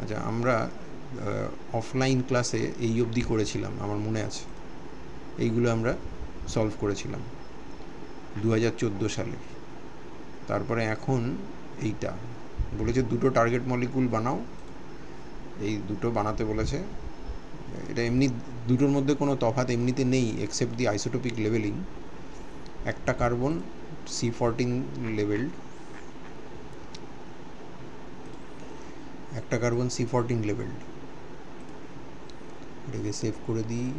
আচ্ছা, আমরা অফলাইন ক্লাসে এই অবধি করেছিলাম, আমার মনে আছে। এইগুলো আমরা সলভ করেছিলাম 2014 সালে। তারপরে এখন এইটা বলেছে দুটো টার্গেট মলিকুল বানাও, এই দুটো বানাতে বলেছে। এটা এমনি দুটোর মধ্যে কোনো তফাৎ এমনিতে নেই এক্সেপ্ট দি আইসোটোপিক লেভেলিং। একটা কার্বন C14 লেভেলড, একটা কার্বন C14 লেভেলড। এটাকে সেভ করে দিই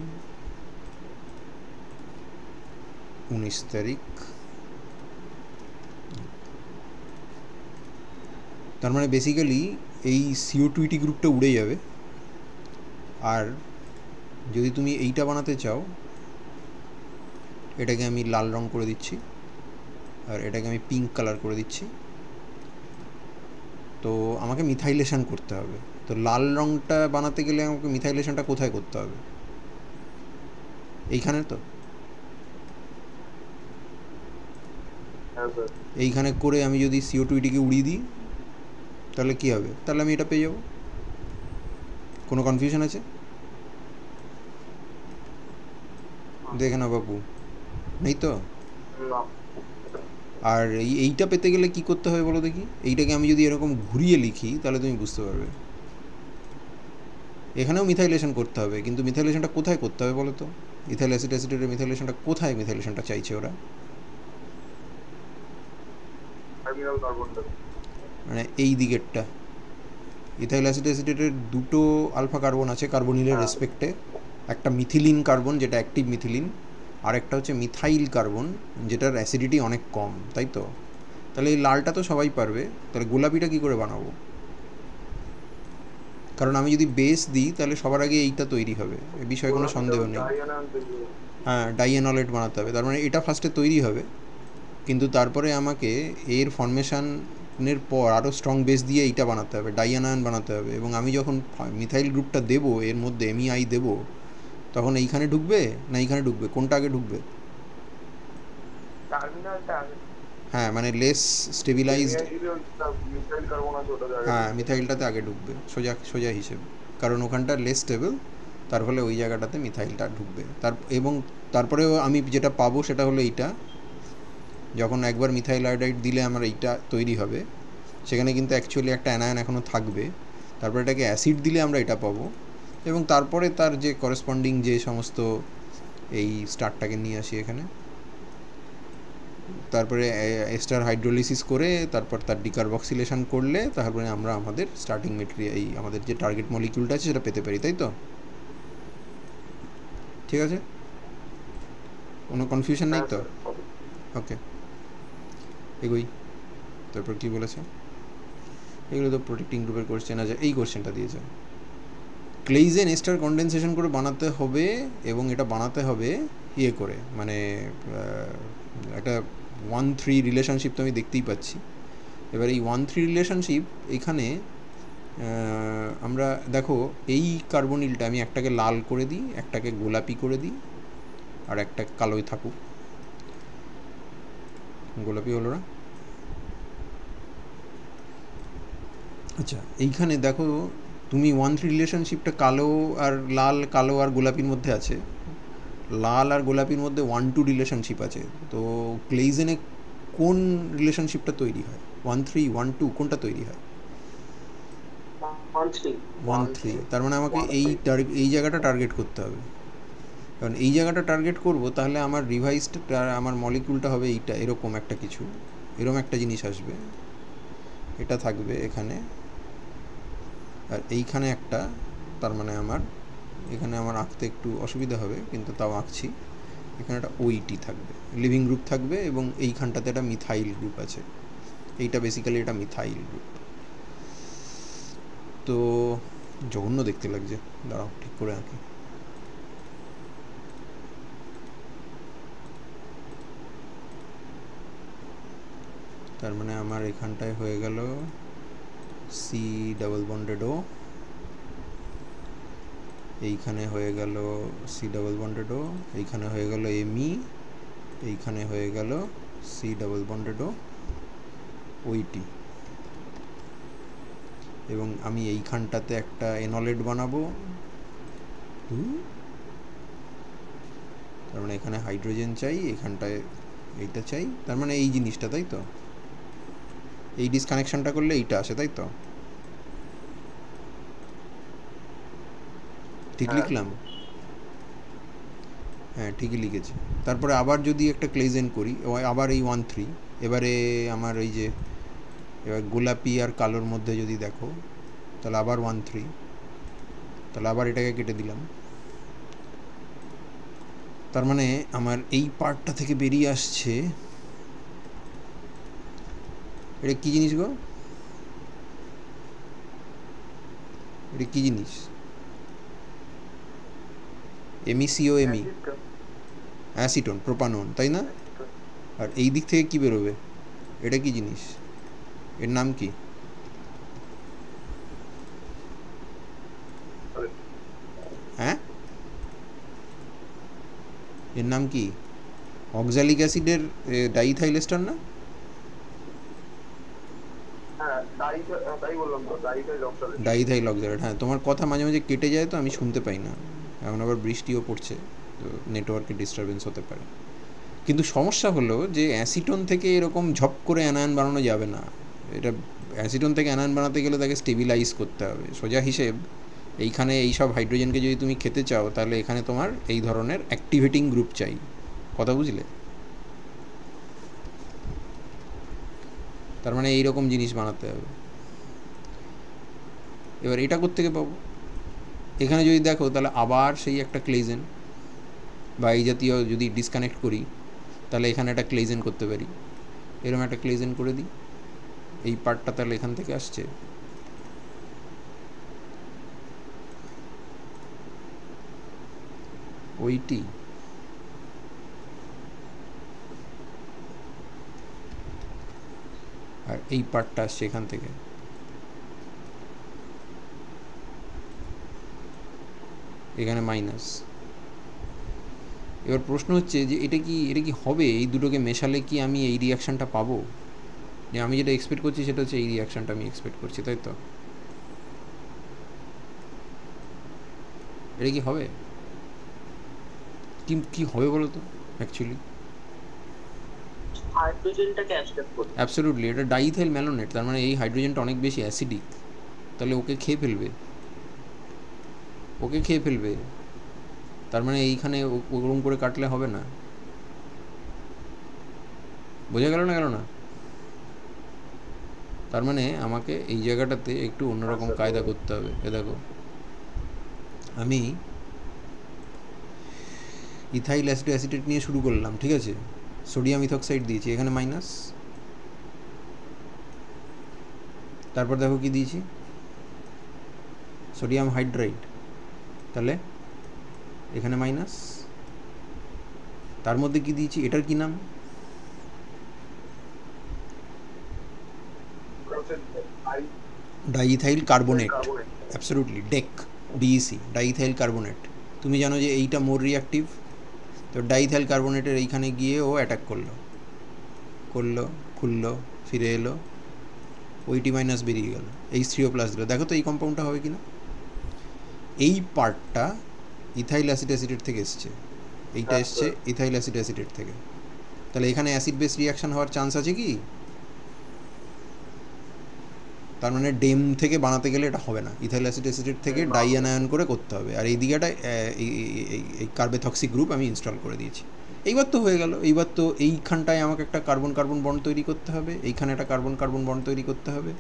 19 তারিখ। তার মানে বেসিক্যালি এই CO2 গ্রুপটা উড়ে যাবে। আর যদি তুমি এইটা বানাতে চাও, এটাকে আমি লাল রং করে দিচ্ছি আর এটাকে আমি পিঙ্ক কালার করে দিচ্ছি। তো আমাকে মিথাইলেশন করতে হবে। তো লাল রংটা বানাতে গেলে আমাকে মিথাইলেশনটা কোথায় করতে হবে? এইখানে তো এইখানে করে আমি যদি CO2 উড়িয়ে দিই তাহলে কি হবে? তাহলে আমি এটা পেয়ে যাব। কোনো কনফিউশন আছে? দেখে না বাবু, নেই তো? আর এইটা পেতে গেলে কি করতে হবে বলো দেখি? এইটাকে আমি যদি এরকম ঘুরিয়ে লিখি তাহলে তুমি বুঝতে পারবে। এখানেও মিথাইলেশন করতে হবে, কিন্তু মিথাইলেশনটা কোথায় করতে হবে বলো তো? ইথাইল অ্যাসিটেটের মিথাইলেশনটা কোথায় মিথাইলেশনটা চাইছে ওরা? মানে এই দিকেরটা। ইথাইল অ্যাসিটেটের দুটো আলফা কার্বন আছে কার্বনিলের রেসপেক্টে। একটা মিথিলিন কার্বন যেটা অ্যাক্টিভ মিথিলিন, আর একটা হচ্ছে মিথাইল কার্বন যেটার অ্যাসিডিটি অনেক কম, তাই তো? তাহলে এই লালটা তো সবাই পারবে, তাহলে গোলাপিটা কী করে বানাবো? কারণ আমি যদি বেস দিই তাহলে সবার আগে এইটা তৈরি হবে, এ বিষয়ে কোনো সন্দেহ নেই। হ্যাঁ, ডাইএনলেট বানাতে হবে। তার মানে এটা ফার্স্টে তৈরি হবে, কিন্তু তারপরে আমাকে এর ফর্মেশনের পর আরও স্ট্রং বেস দিয়ে এইটা বানাতে হবে, ডাইঅ্যানায়ন বানাতে হবে। এবং আমি যখন মিথাইল গ্রুপটা দেবো এর মধ্যে MEI দেবো, তখন এইখানে ঢুকবে না এইখানে ঢুকবে? কোনটা আগে ঢুকবে? হ্যাঁ, মানে লেস স্টেবিলাইজড। হ্যাঁ, মিথাইলটাতে আগে ঢুকবে, সোজা সোজা হিসেব। কারণ ওখানটা লেস স্টেবল, তার ফলে ওই জায়গাটাতে মিথাইলটা ঢুকবে। এবং তারপরেও আমি যেটা পাবো সেটা হলো এইটা। যখন একবার মিথাইল আয়োডাইড দিলে আমার এইটা তৈরি হবে, সেখানে কিন্তু অ্যাকচুয়ালি একটা অ্যানায়ন এখনও থাকবে। তারপরে এটাকে অ্যাসিড দিলে আমরা এটা পাবো, এবং তারপরে তার যে করেসপন্ডিং যে সমস্ত এই স্টারটাকে নিয়ে আসি এখানে, তারপরে এস্টার হাইড্রোলিসিস করে তারপর তার ডিকার্বক্সিলেশন করলে তারপরে আমরা আমাদের স্টার্টিং মেটেরিয়াল, এই আমাদের যে টার্গেট মলিকিউলটা আছে সেটা পেতে পারি, তাই তো? ঠিক আছে, কোনো কনফিউশন নেই তো? ওকে, এগোই। তারপর কি বলেছে? এগুলো তো প্রোটেক্টিং গ্রুপের কোশ্চেন আছে। এই কোশ্চেনটা দিয়েছে, ক্লেইজেন এস্টার কন্ডেনসেশন করে বানাতে হবে, এবং এটা বানাতে হবে ইয়ে করে, মানে একটা 1-3 রিলেশনশিপ তো আমি দেখতেই পাচ্ছি। এবার এই 1-3 রিলেশনশিপ এখানে আমরা দেখো, এই কার্বনিলটা আমি একটাকে লাল করে দিই, একটাকে গোলাপি করে দিই, আর একটা কালোই থাকুক। গোলাপি হলো না? আচ্ছা, এইখানে দেখো তুমি 1-3 রিলেশনশিপটা কালো আর লাল, কালো আর গোলাপির মধ্যে আছে। লাল আর গোলাপির মধ্যে 1-2 রিলেশনশিপ আছে। তো ক্লেইজেনে কোন রিলেশনশিপটা তৈরি হয়? 1-3, 1-2 কোনটা তৈরি হয়? 1-3। তার মানে আমাকে এই জায়গাটা টার্গেট করতে হবে। কারণ এই জায়গাটা টার্গেট করব, তাহলে আমার রিভাইসড আমার মলিকুলটা হবে এইটা, এরকম একটা কিছু, এরকম একটা জিনিস আসবে। এটা থাকবে এখানে, আর এইখানে একটা। তার মানে এখানে আমার আঁকতে একটু অসুবিধা হবে, কিন্তু তাও আঁকছি। এখানে একটা OET থাকবে, লিভিং গ্রুপ থাকবে, এবং এইখানটাতে একটা মিথাইল গ্রুপ আছে। এইটা বেসিক্যালি এটা মিথাইল গ্রুপ। তো জঘন্য দেখতে লাগছে, দাঁড়াও ঠিক করে আঁকি। তার মানে আমার এখানটায় হয়ে গেল C ডাবল বন্ডেড O, এইখানে হয়ে গেল C ডাবল বন্ডেড O, এইখানে হয়ে গেল Me, এইখানে হয়ে গেল C double bonded O OET। এবং আমি এইখানটাতে একটা এনলেট বানাবো, তার মানে এখানে হাইড্রোজেন চাই, এখানটায় এইটা চাই, তার মানে এই জিনিসটা, তাই তো? এই ডিসকানেকশনটা করলে এইটা আসে, তাই তো? ঠিক লিখলাম? হ্যাঁ, ঠিকই লিখেছি। তারপরে আবার যদি একটা ক্লেজেন করি, আবার এই 1 3, এবারে আমার এই যে এবার গোলাপি আর কালোর মধ্যে যদি দেখো, তাহলে আবার 1 3, তাহলে আবার এটাকে কেটে দিলাম। তার মানে আমার এই পার্টটা থেকে বেরিয়ে আসছে, এটা কী জিনিস গো? এটা কী জিনিস? MECOME, অ্যাসিটোন, প্রোপানন, তাই না? আর এই দিক থেকে কি বেরোবে? এটা কি জিনিস? এর নাম কি? হ্যাঁ, এর নাম কি? অক্সালিক অ্যাসিডের ডাইইথাইল এস্টার না? Diethyl oxalate. হ্যাঁ, তোমার কথা মাঝে মাঝে কেটে যায়, তো আমি শুনতে পাই না। এখন আবার বৃষ্টিও পড়ছে, তো নেটওয়ার্কের ডিস্টারবেন্স হতে পারে। কিন্তু সমস্যা হলো যে অ্যাসিটন থেকে এরকম ঝপ করে অ্যানায়ন বানানো যাবে না। এটা অ্যাসিটন থেকে অ্যানায়ন বানাতে গেলে তাকে স্টেবিলাইজ করতে হবে। সোজা হিসেব, এইখানে এই সব হাইড্রোজেনকে যদি তুমি খেতে চাও, তাহলে এখানে তোমার এই ধরনের অ্যাক্টিভেটিং গ্রুপ চাই। কথা বুঝলে? তার মানে এইরকম জিনিস বানাতে হবে। এবার এটা কোত্থেকে পাবো? এখানে যদি দেখো, তাহলে আবার সেই একটা ক্লেজেন বা এই জাতীয় যদি ডিসকানেক্ট করি, তাহলে এখানে একটা ক্লেজেন করতে পারি। এরকম একটা ক্লেজেন করে দিই, এই পার্টটা তাহলে এখান থেকে আসছে। ওইটি আর এই পার্টটা আসছে এখান থেকে। এখানে মাইনাস। এবার প্রশ্ন হচ্ছে যে এটা কি হবে? এই দুটোকে মেশালে কি আমি এই রিয়াকশানটা পাবো? যে আমি যেটা এক্সপেক্ট করছি সেটা হচ্ছে এই রিয়াকশানটা আমি এক্সপেক্ট করছি, তাই তো? এটা কি হবে? কি হবে বলো তো অ্যাকচুয়ালি? হাইড্রোজেনটাকে অ্যাবসর্ব করবে। অ্যাবসলিউটলি, এটা ডাইইথাইল ম্যালোনেট, তার মানে এই হাইড্রোজেনটা অনেক বেশি অ্যাসিডিক, তাহলে ওকে খেয়ে ফেলবে, ওকে খেয়ে ফেলবে। তার মানে এইখানে ওরকম করে কাটলে হবে না। বোঝা গেল না? গেল না? তার মানে আমাকে এই জায়গাটাতে একটু অন্যরকম কায়দা করতে হবে। এ দেখো, আমি ইথাইল অ্যাসিটেট নিয়ে শুরু করলাম, ঠিক আছে? সোডিয়াম ইথক্সাইড দিয়েছি, এখানে মাইনাস। তারপর দেখো কি দিয়েছি, সোডিয়াম হাইড্রাইড, তাহলে এখানে মাইনাস। তার মধ্যে কি দিয়েছি, এটার কি নাম? Diethyl carbonate. Absolutely, dec, DEC, diethyl carbonate. তুমি জানো যে এইটা মোর রিয়াক্টিভ, তো ডাইইথাইল কার্বনেটের এইখানে গিয়ে ও অ্যাটাক করলো, খুললো, ফিরে এলো, ওইটি মাইনাস বেরিয়ে গেল, H3O প্লাস দিল। দেখো তো এই কম্পাউন্ডটা হবে কি না? এই পার্টটা ইথাইল অ্যাসিটেট থেকে এসছে, এইটা এসছে ইথাইল অ্যাসিটেট থেকে। তাহলে এখানে অ্যাসিড বেস রিয়াকশান হওয়ার চান্স আছে কি? তার মানে ডেম থেকে বানাতে গেলে এটা হবে না, ইথাইল অ্যাসিটেট থেকে ডাইঅ্যানায়ন করে করতে হবে। আর এই দিকেটা এই কার্বেথক্সিক গ্রুপ আমি ইনস্টল করে দিয়েছি। এইবার তো হয়ে গেল। এইবার তো এইখানটায় আমাকে একটা কার্বন কার্বন বন্ড তৈরি করতে হবে, এইখানে একটা কার্বন কার্বন বন্ড তৈরি করতে হবে।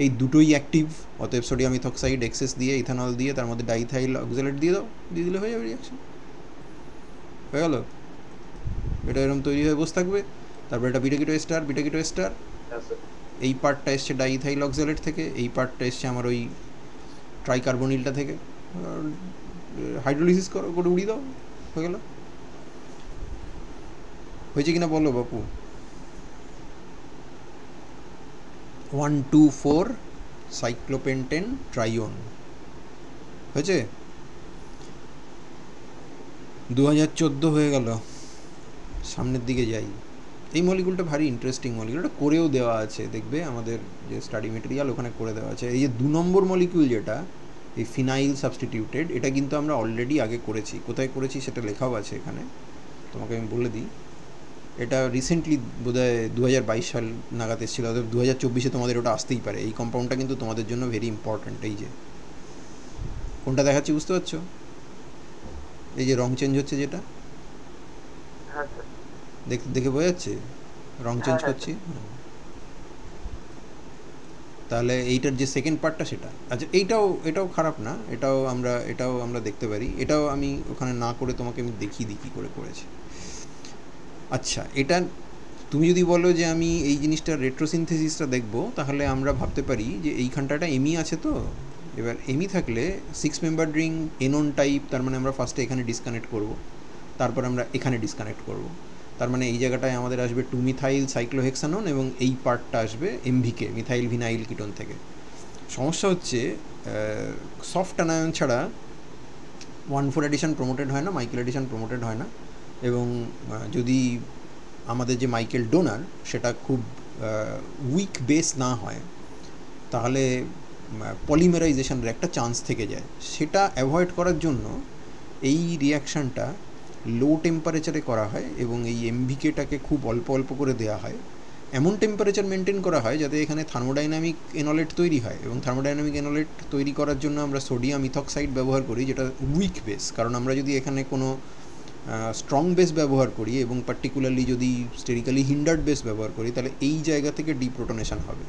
এই দুটোই অ্যাক্টিভ, অতএব সোডিয়াম ইথক্সাইড এক্সেস দিয়ে, ইথানল দিয়ে, তার মধ্যে ডাইইথাইল অক্সালেট দিয়ে দাও, দিয়ে দিলে হয়ে যাবে রিয়াকশন। হয়ে গেল। এটা এরকম তৈরি হয়ে বসে থাকবে। তারপর এটা বিটা কিটো এস্টার, এই পার্টটা এসছে ডাইইথাইল অক্সালেট থেকে, এই পার্টটা এসছে আমার ওই ট্রাইকার্বনিলটা থেকে। হাইড্রোলিসিস করে উড়িয়ে দাও, হয়ে গেল। হয়েছে কিনা বলো বাপু? 1,2,4 সাইক্লোপেন্টেন ট্রাইওন হয়েছে। 2014 হয়ে গেল, সামনের দিকে যাই। এই মলিকুলটা ভারী ইন্টারেস্টিং মলিকুল, এটা করেও দেওয়া আছে, দেখবে আমাদের যে স্টাডি মেটেরিয়াল ওখানে করে দেওয়া আছে। এই যে 2 নম্বর মলিকুল যেটা এই ফিনাইল সাবস্টিটিউটেড, এটা কিন্তু আমরা অলরেডি আগে করেছি। কোথায় করেছি সেটা লেখাও আছে এখানে, তোমাকে আমি বলে দিই। এটা রিসেন্টলি বোধহয় 2022 সাল নাগাদ এসেছিলো, অর্থাৎ 2024-এ তোমাদের ওটা আসতেই পারে। এই কম্পাউন্ডটা কিন্তু তোমাদের জন্য ভেরি ইম্পর্ট্যান্ট। এই যে কোনটা দেখাচ্ছি বুঝতে পারছো? এই যে রং চেঞ্জ হচ্ছে যেটা, দেখে বোঝা যাচ্ছে রং চেঞ্জ করছি। তাহলে এইটার যে সেকেন্ড পার্টটা সেটা, আচ্ছা এটাও খারাপ না, এটাও আমরা দেখতে পারি। এটাও আমি ওখানে না করে তোমাকে আমি দেখিয়ে দিই কী করে করেছি। আচ্ছা, এটা তুমি যদি বলো যে আমি এই জিনিসটা রেট্রোসিনথেসিসটা দেখবো, তাহলে আমরা ভাবতে পারি যে এইখানটাটা এমি আছে। তো এবার এমি থাকলে 6 মেম্বার রিং এনন টাইপ, তার মানে আমরা ফার্স্টে এখানে ডিসকানেক্ট করব, তারপর আমরা এখানে ডিসকানেক্ট করব। তার মানে এই জায়গাটায় আমাদের আসবে 2 মিথাইল সাইক্লোহেক্সানন এবং এই পার্টটা আসবে এমভিকে, মিথাইল ভিনাইল কিটোন থেকে। সমস্যা হচ্ছে সফট অ্যানায়ন ছাড়া 1,4 এডিশন প্রমোটেড হয় না, মাইকেল এডিশন প্রমোটেড হয় না। এবং যদি আমাদের যে মাইকেল ডোনার সেটা খুব উইক বেস না হয়, তাহলে পলিমারাইজেশনের একটা চান্স থেকে যায়। সেটা অ্যাভয়েড করার জন্য এই রিয়াকশানটা লো টেম্পারেচারে করা হয় এবং এই এমভিকেটাকে খুব অল্প অল্প করে দেওয়া হয়। এমন টেম্পারেচার মেনটেন করা হয় যাতে এখানে থার্মোডাইনামিক এনলেট তৈরি হয়। এবং থার্মোডাইনামিক এনলেট তৈরি করার জন্য আমরা সোডিয়াম ইথক্সাইড ব্যবহার করি, যেটা উইক বেস। কারণ আমরা যদি এখানে কোনো স্ট্রং বেস ব্যবহার করি এবং পার্টিকুলারলি যদি স্টেরিক্যালি হিন্ডার্ড বেস ব্যবহার করি, তাহলে এই জায়গা থেকে ডিপ্রোটনেশন হবে।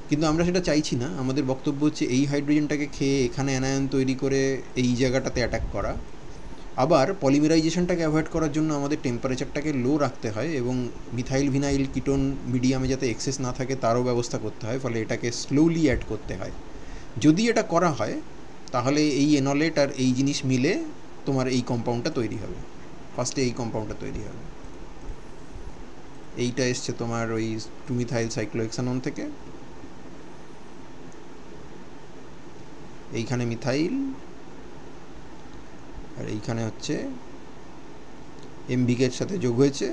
কিন্তু আমরা সেটা চাইছি না। আমাদের বক্তব্য হচ্ছে এই হাইড্রোজেনটাকে খেয়ে এখানে অ্যানায়ন তৈরি করে এই জায়গাটাতে অ্যাটাক করা। আবার পলিমারাইজেশনটাকে অ্যাভয়েড করার জন্য আমাদের টেম্পারেচারটাকে লো রাখতে হয় এবং মিথাইল ভিনাইল কিটোন মিডিয়ামে যাতে এক্সেস না থাকে তারও ব্যবস্থা করতে হয়। ফলে এটাকে স্লোলি অ্যাড করতে হয়। যদি এটা করা হয় তাহলে এই এনলেট আর এই জিনিস মিলে তোমার এই কম্পাউন্ডটা তৈরি হবে। ফার্স্টে এই কম্পাউন্ডটা তৈরি হবে। এইটা এসছে তোমার ওই 2 মিথাইল সাইক্লোহেক্সানন থেকে। এইখানে মিথাইল আর এইখানে হচ্ছে এমভিকের সাথে যোগ হয়েছে,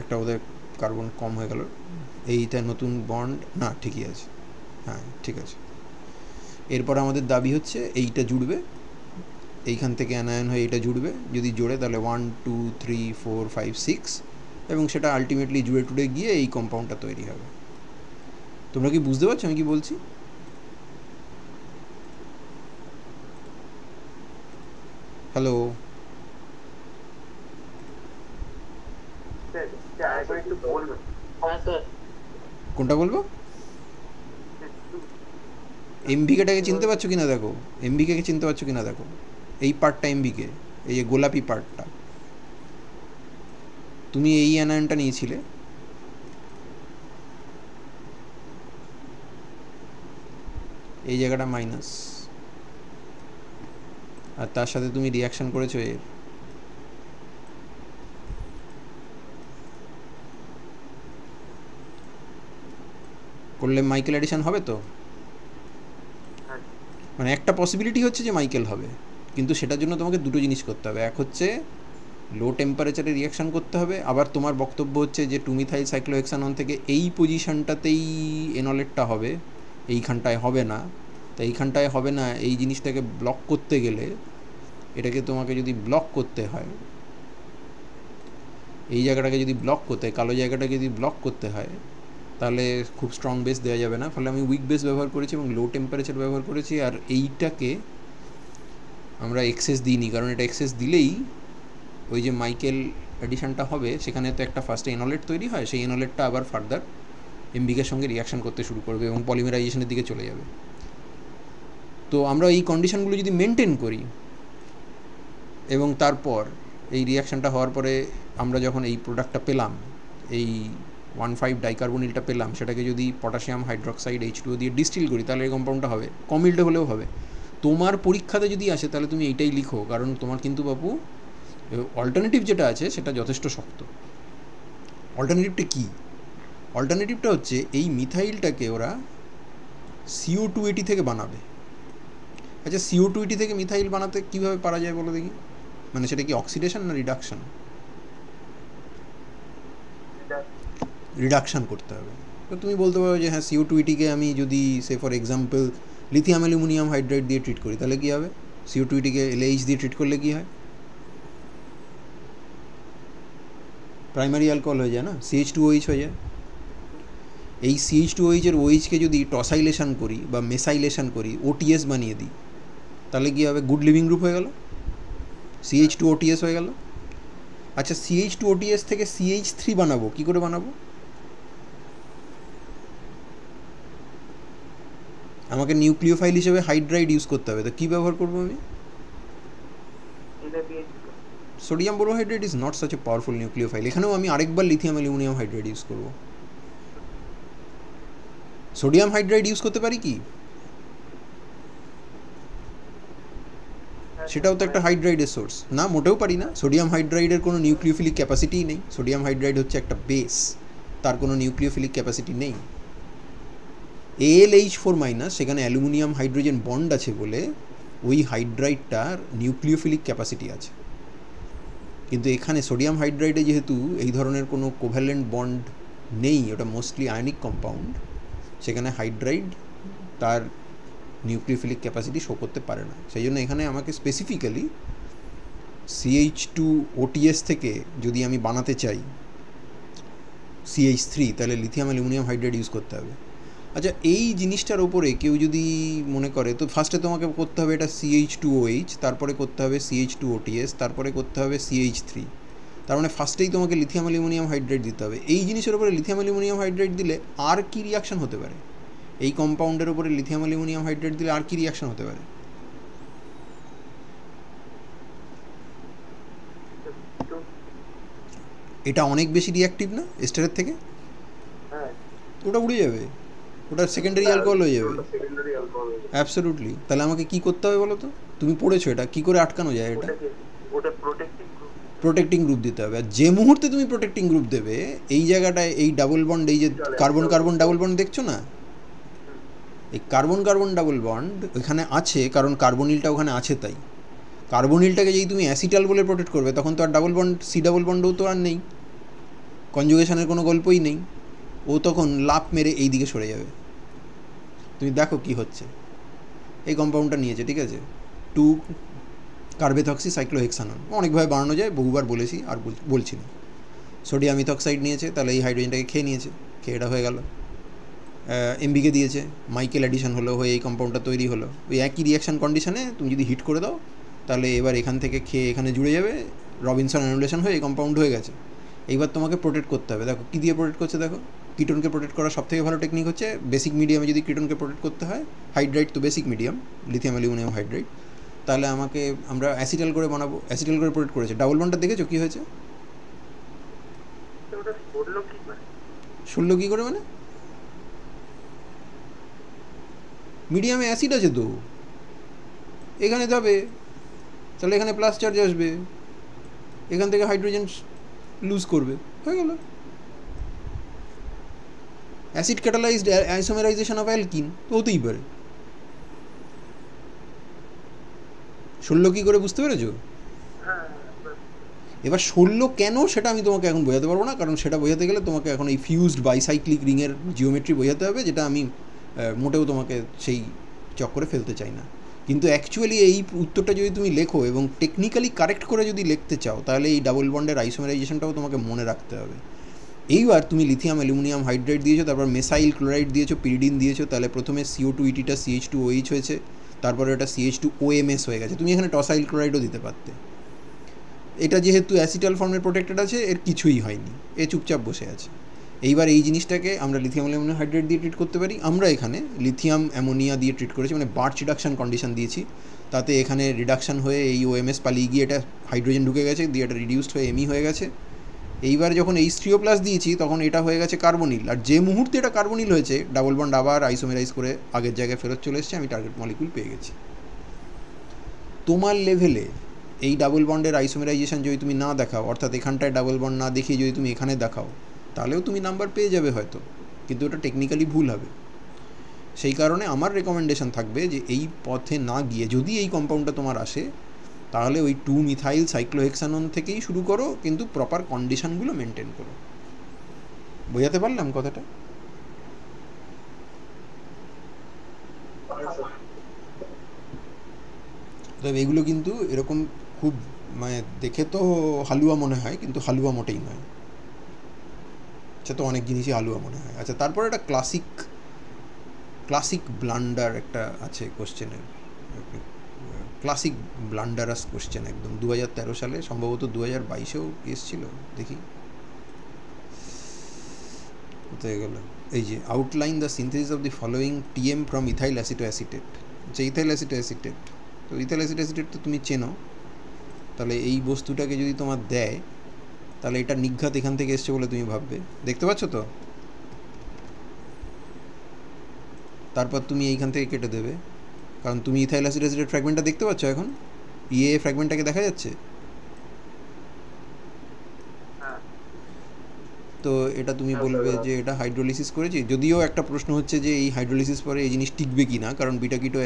একটা ওদের কার্বন কম হয়ে গেল। এইটা নতুন বন্ড না, ঠিকই আছে, হ্যাঁ ঠিক আছে। এরপর আমাদের দাবি হচ্ছে এইটা জুড়বে, এইখান থেকে অ্যানায়ন হয়ে এটা জুড়বে। যদি জোড়ে তাহলে 1 2 3 4 5 6, এবং সেটা আলটিমেটলি জুড়ে টুড়ে গিয়ে এই কম্পাউন্ডটা তৈরি হবে। তোমরা কি বুঝতে পারছো আমি কি বলছি? হ্যালো, কোনটা বলবো? এমভিকেটাকে চিনতে পারছো কিনা দেখো, এমভিকে চিনতে পারছো কিনা দেখো। এই পার্টটা এমভিকে, এই যে গোলাপি পার্টটা। তুমি এই অ্যানায়নটা নিয়েছিলে, এই জায়গাটা মাইনাস, আর তার সাথে তুমি রিয়াকশন করেছো এর। করলে মাইকেল এডিশন হবে তো? মানে একটা পসিবিলিটি হচ্ছে যে মাইকেল হবে, কিন্তু সেটার জন্য তোমাকে দুটো জিনিস করতে হবে। এক হচ্ছে লো টেম্পারেচারে রিয়াকশান করতে হবে। আবার তোমার বক্তব্য হচ্ছে যে 2 মিথাইল সাইক্লোহেক্সানন থেকে এই পজিশনটাতেই এনলেটটা হবে, এইখানটায় হবে না। তো এইখানটায় হবে না, এই জিনিসটাকে ব্লক করতে গেলে, এটাকে তোমাকে যদি ব্লক করতে হয়, এই জায়গাটাকে যদি ব্লক করতে হয়, কালো জায়গাটাকে যদি ব্লক করতে হয়, তাহলে খুব স্ট্রং বেস দেওয়া যাবে না। ফলে আমি উইক বেস ব্যবহার করেছি এবং লো টেম্পারেচার ব্যবহার করেছি। আর এইটাকে আমরা এক্সেস দিইনি, কারণ এটা এক্সেস দিলেই ওই যে মাইকেল এডিশনটা হবে, সেখানে তো একটা ফার্স্টে এনলেট তৈরি হয়, সেই এনলেটটা আবার ফার্দার এমভিকের সঙ্গে রিয়াকশান করতে শুরু করবে এবং পলিমারাইজেশনের দিকে চলে যাবে। তো আমরা এই কন্ডিশনগুলো যদি মেনটেন করি এবং তারপর এই রিয়াকশানটা হওয়ার পরে আমরা যখন এই প্রোডাক্টটা পেলাম, এই 1,5 ডাইকার্বনিলটা পেলাম, সেটাকে যদি পটাশিয়াম হাইড্রক্সাইড H2O দিয়ে ডিস্টিল করি, তাহলে এই কম্পাউন্ডটা হবে। কম ইল্ডে হলেও হবে। তোমার পরীক্ষাতে যদি আসে তাহলে তুমি এইটাই লিখো, কারণ তোমার কিন্তু বাবু অল্টারনেটিভ যেটা আছে সেটা যথেষ্ট শক্ত। অল্টারনেটিভটা কী? অল্টারনেটিভটা হচ্ছে এই মিথাইলটাকে ওরা CO280 থেকে বানাবে। আচ্ছা, CO280 থেকে মিথাইল বানাতে কীভাবে পারা যায় বলো দেখি? মানে সেটা কি অক্সিডেশন না রিডাকশন? রিডাকশান করতে হবে। তো তুমি বলতে পারো যে হ্যাঁ CO2 আমি যদি say for example lithium aluminium hydride দিয়ে ট্রিট করি তাহলে কী হবে, CO2 LH দিয়ে ট্রিট করলে কী হয়, প্রাইমারি অ্যালকোহল হয়ে যায় না, CH2OH হয়ে যায়। এই CH2OH এর OH-কে যদি টসাইলেশন করি বা মেসাইলেশন করি, OTS বানিয়ে দিই, তাহলে কী হবে, গুড লিভিং গ্রুপ হয়ে গেল, CH2OTS হয়ে গেল। আচ্ছা CH2OTS থেকে CH3 বানাবো, কী করে বানাবো, আমাকে নিউক্লিওফাইল হিসেবে হাইড্রাইড ইউজ করতে হবে। তো কী ব্যবহার করবো আমি, sodium borohydrate is not such a powerful nucleophile. এখানেও আমি আরেকবার লিথিয়াম অ্যালুমিনিয়াম হাইড্রাইড ইউজ করবো। সোডিয়াম হাইড্রাইড ইউজ করতে পারি কি, সেটাও তো একটা হাইড্রাইডের সোর্স না, মোটেও পারি না। সোডিয়াম হাইড্রাইডের কোনো নিউক্লিওফিলিক ক্যাপাসিটিই নেই। সোডিয়াম হাইড্রাইড হচ্ছে একটা বেস, তার কোনো নিউক্লিওফিলিক ক্যাপাসিটি নেই। AlH4- সেখানে অ্যালুমিনিয়াম হাইড্রোজেন বন্ড আছে বলে ওই হাইড্রাইডটার নিউক্লিওফিলিক ক্যাপাসিটি আছে। কিন্তু এখানে সোডিয়াম হাইড্রাইডে যেহেতু এই ধরনের কোনো কোভ্যালেন্ট বন্ড নেই, ওটা মোস্টলি আয়নিক কম্পাউন্ড, সেখানে হাইড্রাইড তার নিউক্লিওফিলিক ক্যাপাসিটি শো করতে পারে না। সেই জন্য এখানে আমাকে স্পেসিফিক্যালি CH2OTS থেকে যদি আমি বানাতে চাই CH3, তাহলে লিথিয়াম অ্যালুমিনিয়াম হাইড্রাইড ইউজ করতে হবে। আচ্ছা এই জিনিসটার ওপরে কেউ যদি মনে করে, তো ফার্স্টে তোমাকে করতে হবে এটা CH2OH, তারপরে করতে হবে CH2OTS, তারপরে করতে হবে CH3, তার মানে ফার্স্টেই তোমাকে লিথিয়াম অ্যালুমিনিয়াম হাইড্রাইড দিতে হবে। এই জিনিসের ওপরে লিথিয়াম অ্যালুমিনিয়াম হাইড্রাইড দিলে আর কি রিয়াকশান হতে পারে, এই কম্পাউন্ডের ওপরে লিথিয়াম অ্যালুমিনিয়াম হাইড্রাইড দিলে আর কি রিয়াকশান হতে পারে, এটা অনেক বেশি রিয়াক্টিভ না এস্টারের থেকে, ওটা উড়ে যাবে, ওটা সেকেন্ডারি অ্যালকোহল হয়ে যাবে। অ্যাবসলিউটলি। তাহলে আমাকে কি করতে হবে বলো তো, তুমি পড়েছো এটা, কি করে আটকানো যায় এটা, প্রোটেক্টিং গ্রুপ দিতে হবে। আর যে মুহূর্তে তুমি প্রোটেক্টিং গ্রুপ দেবে, এই জায়গাটায় এই ডাবল বন্ড, এই যে কার্বন কার্বন ডাবল বন্ড দেখছো না, এই কার্বন কার্বন ডাবল বন্ড ওইখানে আছে কারণ কার্বনিলটা ওখানে আছে, তাই কার্বনিলটাকে যদি তুমি অ্যাসিটাল বলে প্রোটেক্ট করবে তখন তো আর ডাবল বন্ড সি ডাবল বন্ডও তো আর নেই, কনজুগেশনের কোনো গল্পই নেই, ও তখন লাফ মেরে এই দিকে সরে যাবে। তুমি দেখো কি হচ্ছে, এই কম্পাউন্ডটা নিয়েছে, ঠিক আছে, 2 কার্বেথক্সি সাইক্লোহেক্সানন, অনেকভাবে বানানো যায়, বহুবার বলেছি আর বলছি না। সোডিয়াম ইথক্সাইড নিয়েছে, তাহলে এই হাইড্রোজেনটাকে খেয়ে নিয়েছে, খেয়ে এটা হয়ে গেল, এমবিকে দিয়েছে, মাইকেল অ্যাডিশন হলো, হয়ে এই কম্পাউন্ডটা তৈরি হলো। ওই একই রিয়াকশান কন্ডিশনে তুমি যদি হিট করে দাও তাহলে এবার এখান থেকে খেয়ে এখানে জুড়ে যাবে, রবিনসন অ্যানুলেশন হয়ে এই কম্পাউন্ড হয়ে গেছে। এইবার তোমাকে প্রোটেক্ট করতে হবে, দেখো কী দিয়ে প্রোটেক্ট করছে, দেখো কিটোনকে প্রোটেক্ট করার সবথেকে ভালো টেকনিক হচ্ছে বেসিক মিডিয়ামে যদি কিটোনকে প্রোটেক্ট করতে হয়, হাইড্রাইড তো basic medium, lithium aluminium hydride, তাহলে আমরা অ্যাসিটাল করে বানাবো, অ্যাসিটাল করে প্রোটেক্ট করেছে। ডাবল বন্ডটা দেখেছো কী হয়েছে, সরলো কী করে, মানে মিডিয়ামে অ্যাসিড আছে তো, এখানে যাবে, তাহলে এখানে প্লাস চার্জ আসবে, এখান থেকে হাইড্রোজেন লুজ করবে, হয়ে গেল। অ্যাসিড ক্যাটালাইজড আইসোমেরাইজেশন অফ অ্যালকিন তো হতেই পারে। ষোলো কী করে বুঝতে পেরেছো? এবার ষোলো কেন সেটা আমি তোমাকে এখন বোঝাতে পারবো না, কারণ সেটা বোঝাতে গেলে তোমাকে এখন এই ফিউজড বাইসাইক্লিক রিংয়ের জিওমেট্রি বোঝাতে হবে, যেটা আমি মোটেও তোমাকে সেই চক্করে ফেলতে চাই না। কিন্তু অ্যাকচুয়ালি এই উত্তরটা যদি তুমি লেখো এবং টেকনিক্যালি কারেক্ট করে যদি লিখতে চাও, তাহলে এই ডাবল বন্ডের আইসোমেরাইজেশনটাও তোমাকে মনে রাখতে হবে। এইবার তুমি লিথিয়াম অ্যালুমিনিয়াম হাইড্রাইড দিয়েছো, তারপর মেসাইল ক্লোরাইড দিয়েছো, পিরিডিন দিয়েছো, তাহলে প্রথমে CO2ETটা CH2OH হয়েছে, তারপরে ওটা CH2OMS হয়ে গেছে। তুমি এখানে টসাইল ক্লোরাইডও দিতে পারতে, এটা যেহেতু অ্যাসিটাল ফর্মের প্রোটেক্টেড আছে, এর কিছুই হয়নি, এ চুপচাপ বসে আছে। এইবার এই জিনিসটাকে আমরা লিথিয়াম অ্যালুমিনিয়াম হাইড্রাইড দিয়ে ট্রিট করতে পারি। আমরা এখানে লিথিয়াম অ্যামোনিয়া দিয়ে ট্রিট করেছি, মানে বার্চ রিডাকশান কন্ডিশন দিয়েছি, তাতে এখানে রিডাকশান হয়ে এই OMS পালিয়ে গিয়ে এটা হাইড্রোজেন ঢুকে গেছে, দিয়ে এটা রিডিউসড হয়ে Me হয়ে গেছে। এইবার যখন H3O+ দিয়েছি তখন এটা হয়ে গেছে কার্বনিল, আর যে মুহূর্তে এটা কার্বনিল হয়েছে ডাবল বন্ড আবার আইসোমেরাইজ করে আগের জায়গায় ফেরত চলে এসেছে, আমি টার্গেট মলিকুল পেয়ে গেছি। তোমার লেভেলে এই ডাবল বন্ডের আইসোমেরাইজেশন যদি তুমি না দেখাও, অর্থাৎ এখানটায় ডাবল বন্ড না দেখিয়ে যদি তুমি এখানে দেখাও, তাহলেও তুমি নাম্বার পেয়ে যাবে হয়তো, কিন্তু ওটা টেকনিক্যালি ভুল হবে। সেই কারণে আমার রেকমেন্ডেশন থাকবে যে এই পথে না গিয়ে, যদি এই কম্পাউন্ডটা তোমার আসে, তাহলে ওই 2-মিথাইল সাইক্লোহেক্সানন থেকেই শুরু করো, কিন্তু প্রপার কন্ডিশনগুলো মেনটেন করো। বোঝাতে পারলাম কথাটা? তবে এগুলো কিন্তু এরকম খুব মানে দেখে তো হালুয়া মনে হয়, কিন্তু হালুয়া মোটেই নয়। আচ্ছা, তো অনেক জিনিসই হালুয়া মনে হয়। আচ্ছা, তারপর একটা ক্লাসিক ক্লাসিক ব্লান্ডার একটা আছে কোশ্চেনের, ক্লাসিক ব্লান্ডারাস কোশ্চেন একদম 2013 সালে, সম্ভবত 2022-এও এসেছিল, দেখি কোথায় গেল। এই যে outline the synthesis of the following TM from ethyl acetoacetate. আচ্ছা, ইথাইল অ্যাসিটোঅ্যাসিটেট, তো ইথাইল অ্যাসিটোঅ্যাসিটেট তো তুমি চেনো। তাহলে এই বস্তুটাকে যদি তোমার দেয়, তাহলে এটা নিঘাত এখান থেকে এসছে বলে তুমি ভাববে। দেখতে পাচ্ছ তো? তারপর তুমি এইখান থেকে কেটে দেবে, কারণ তুমি ইথাইল অ্যাসিড ফ্র্যাগমেন্টটা দেখতে পাচ্ছ এখন, ইএ ফ্র্যাগমেন্টটাকে দেখা যাচ্ছে। তো এটা তুমি বলবে যে এটা হাইড্রোলিসিস করেছি। যদিও একটা প্রশ্ন হচ্ছে যে এই হাইড্রোলিসিস পরে এই জিনিস টিকবে কি না, কারণ বিটা কিটো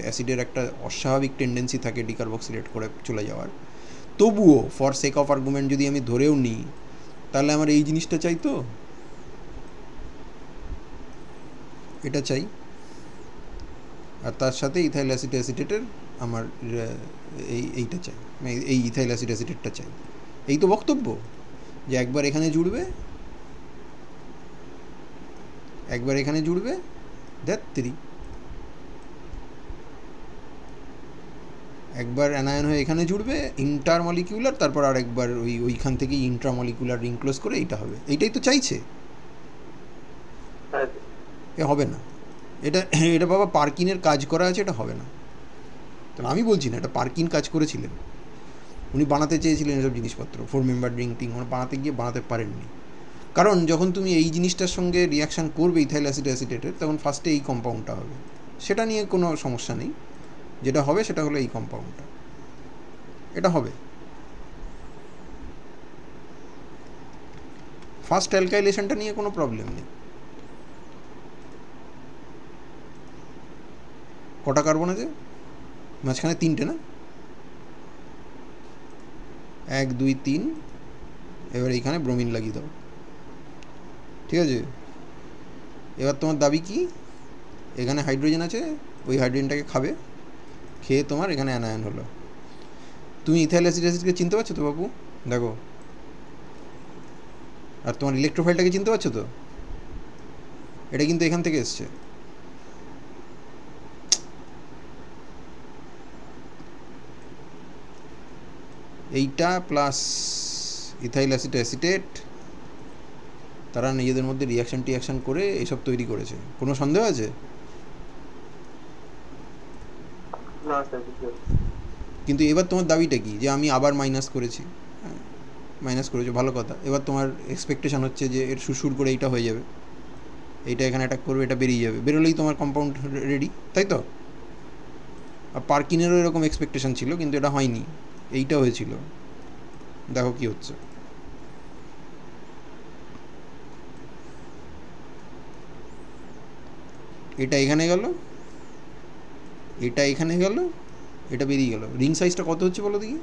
অ্যাসিডের একটা অস্বাভাবিক টেন্ডেন্সি থাকে ডিকার্বক্সিলেট করে চলে যাওয়ার। তবুও ফর সেক অফ আর্গুমেন্ট যদি আমি ধরেও নিই, তাহলে আমার এই জিনিসটা চাই, তো এটা চাই, আর তার সাথে ইথাইল অ্যাসিটেটের আমার এইটা চাই, এই ইথাইল অ্যাসিটেটটা চাই। এই তো বক্তব্য, যে একবার এখানে জুড়বে, একবার এখানে জুড়বে, ধ্যাত্তেরি, একবার অ্যানায়ন হয়ে এখানে জুড়বে ইন্টারমলিকিউলার, তারপর আর একবার ওইখান থেকেই ইন্ট্রামলিকুলার রিং ক্লোজ করে এইটা হবে। এইটাই তো চাইছে। এ হবে না, এটা এটা বাবা পার্কিনের কাজ করা আছে, এটা হবে না। তাহলে আমি বলছি না, এটা পার্কিন কাজ করেছিলেন, উনি বানাতে চেয়েছিলেন এসব জিনিসপত্র, 4 মেম্বার রিং টিং, মানে বানাতে গিয়ে বানাতে পারেননি। কারণ যখন তুমি এই জিনিসটার সঙ্গে রিয়াকশান করবে ইথাইল অ্যাসিটেটের, তখন ফার্স্টে এই কম্পাউন্ডটা হবে, সেটা নিয়ে কোনো সমস্যা নেই। যেটা হবে সেটা হলো এই কম্পাউন্ডটা, এটা হবে। ফার্স্ট অ্যালকাইলেশনটা নিয়ে কোনো প্রবলেম নেই। কটা কার্বন আছে মাঝখানে? 3টে না? 1 2 3। এবার এইখানে ব্রোমিন লাগিয়ে দাও, ঠিক আছে। এবার তোমার দাবি কি? এখানে হাইড্রোজেন আছে, ওই হাইড্রোজেনটাকে খাবে, খেয়ে তোমার এখানে অ্যানায়ন হলো। তুমি ইথাইল অ্যাসিডকে চিনতে পারছো তো বাবু? দেখো, আর তোমার ইলেকট্রোফাইলটাকে চিনতে পারছো তো? এটা কিন্তু এখান থেকে এসছে। এইটা প্লাস ইথাইল অ্যাসিটেট, তারা নিজেদের মধ্যে রিয়াকশান করে এইসব তৈরি করেছে। কোনো সন্দেহ আছে? কিন্তু এবার তোমার দাবিটা কি? যে আমি আবার মাইনাস করেছি। মাইনাস করেছো, ভালো কথা। এবার তোমার এক্সপেকটেশান হচ্ছে যে এর সুর করে এইটা হয়ে যাবে, এইটা এখানে অ্যাটাক করবে, এটা বেরিয়ে যাবে, বেরোলেই তোমার কম্পাউন্ড রেডি, তাই তো? আর পার্কিনেরও এরকম এক্সপেকটেশান ছিল, কিন্তু এটা হয়নি, এইটা হয়েছিল। দেখো কি হচ্ছে। এটা এখানে গেল, এটা এখানে গেল, এটা বেরিয়ে গেল। রিং সাইজটা কত হচ্ছে বলো দেখি?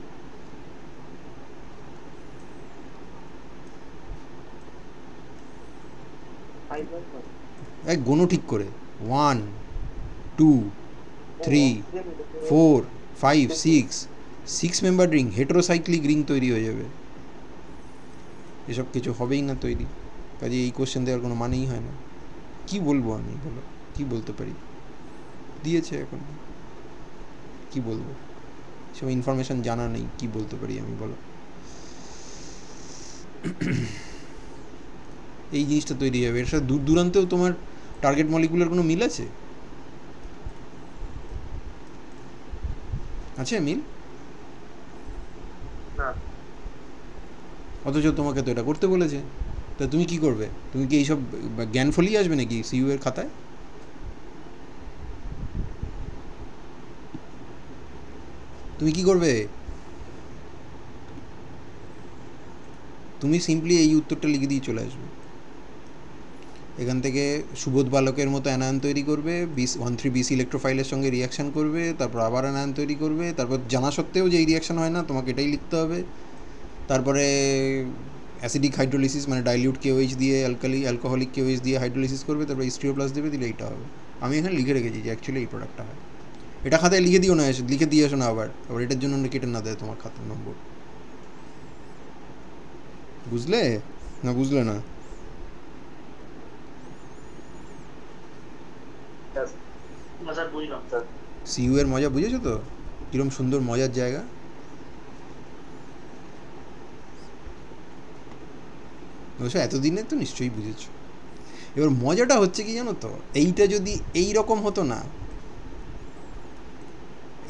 এক গোনো ঠিক করে, 1 2 3 4 5 6 মেম্বার রিং, হেটেরোসাইক্লিক রিং তৈরি হয়ে যাবে। এসব কিছু হবেই না তৈরি, কাজে এই কোশ্চেন দেওয়ার কোনো মানেই হয় না। কি বলবো আমি, বলো কি বলতে পারি? দিয়েছে, এখন কি বলবো? সব ইনফরমেশান জানা নেই, কি বলতে পারি আমি, বলো। এই জিনিসটা তৈরি হবে, এর সাথে দূর দূরান্তেও তোমার টার্গেট মলিকুলের কোনো মিল আছে? আছে মিল? অথচ তোমাকে তো এটা করতে বলেছে। তা তুমি কি করবে? তুমি কি এইসব জ্ঞান ফলিয়ে আসবে নাকি সিইউ এর খাতায়? তুমি কি করবে? তুমি সিম্পলি এই উত্তরটা লিখে দিয়ে চলে আসবে। এখান থেকে সুবোধ বালকের মতো অ্যানায়ন তৈরি করবে, 1,3 BC ইলেকট্রোফাইলের সঙ্গে রিয়াকশান করবে, তারপর আবার অ্যানায়ন তৈরি করবে, তারপর জানা সত্ত্বেও যে এই রিয়াকশান হয় না, তোমাকে এটাই লিখতে হবে। তারপরে অ্যাসিডিক হাইড্রোলিসিস মানে ডাইলিউট কেওএইচ দিয়ে অ্যালকোহলিক কেওএইচ দিয়ে হাইড্রোলিসিস করবে, তারপর H3O+ দেবে, দিলে এইটা হবে। আমি এখানে লিখে রেখেছি যে অ্যাকচুয়ালি এই প্রোডাক্টটা হয়। এটা খাতায় লিখে দিও না, লিখে দিয়ে আসো না আবার এটার জন্য কেটে না দেয় তোমার খাতার নম্বর। বুঝলে না? বুঝলে না? সিইউ এর মজা বুঝেছো তো? কিরম সুন্দর মজার জায়গা। অবশ্য এতদিনে তো নিশ্চয়ই বুঝেছো। এবার মজাটা হচ্ছে কি জানো তো, এইটা যদি এই রকম হতো না,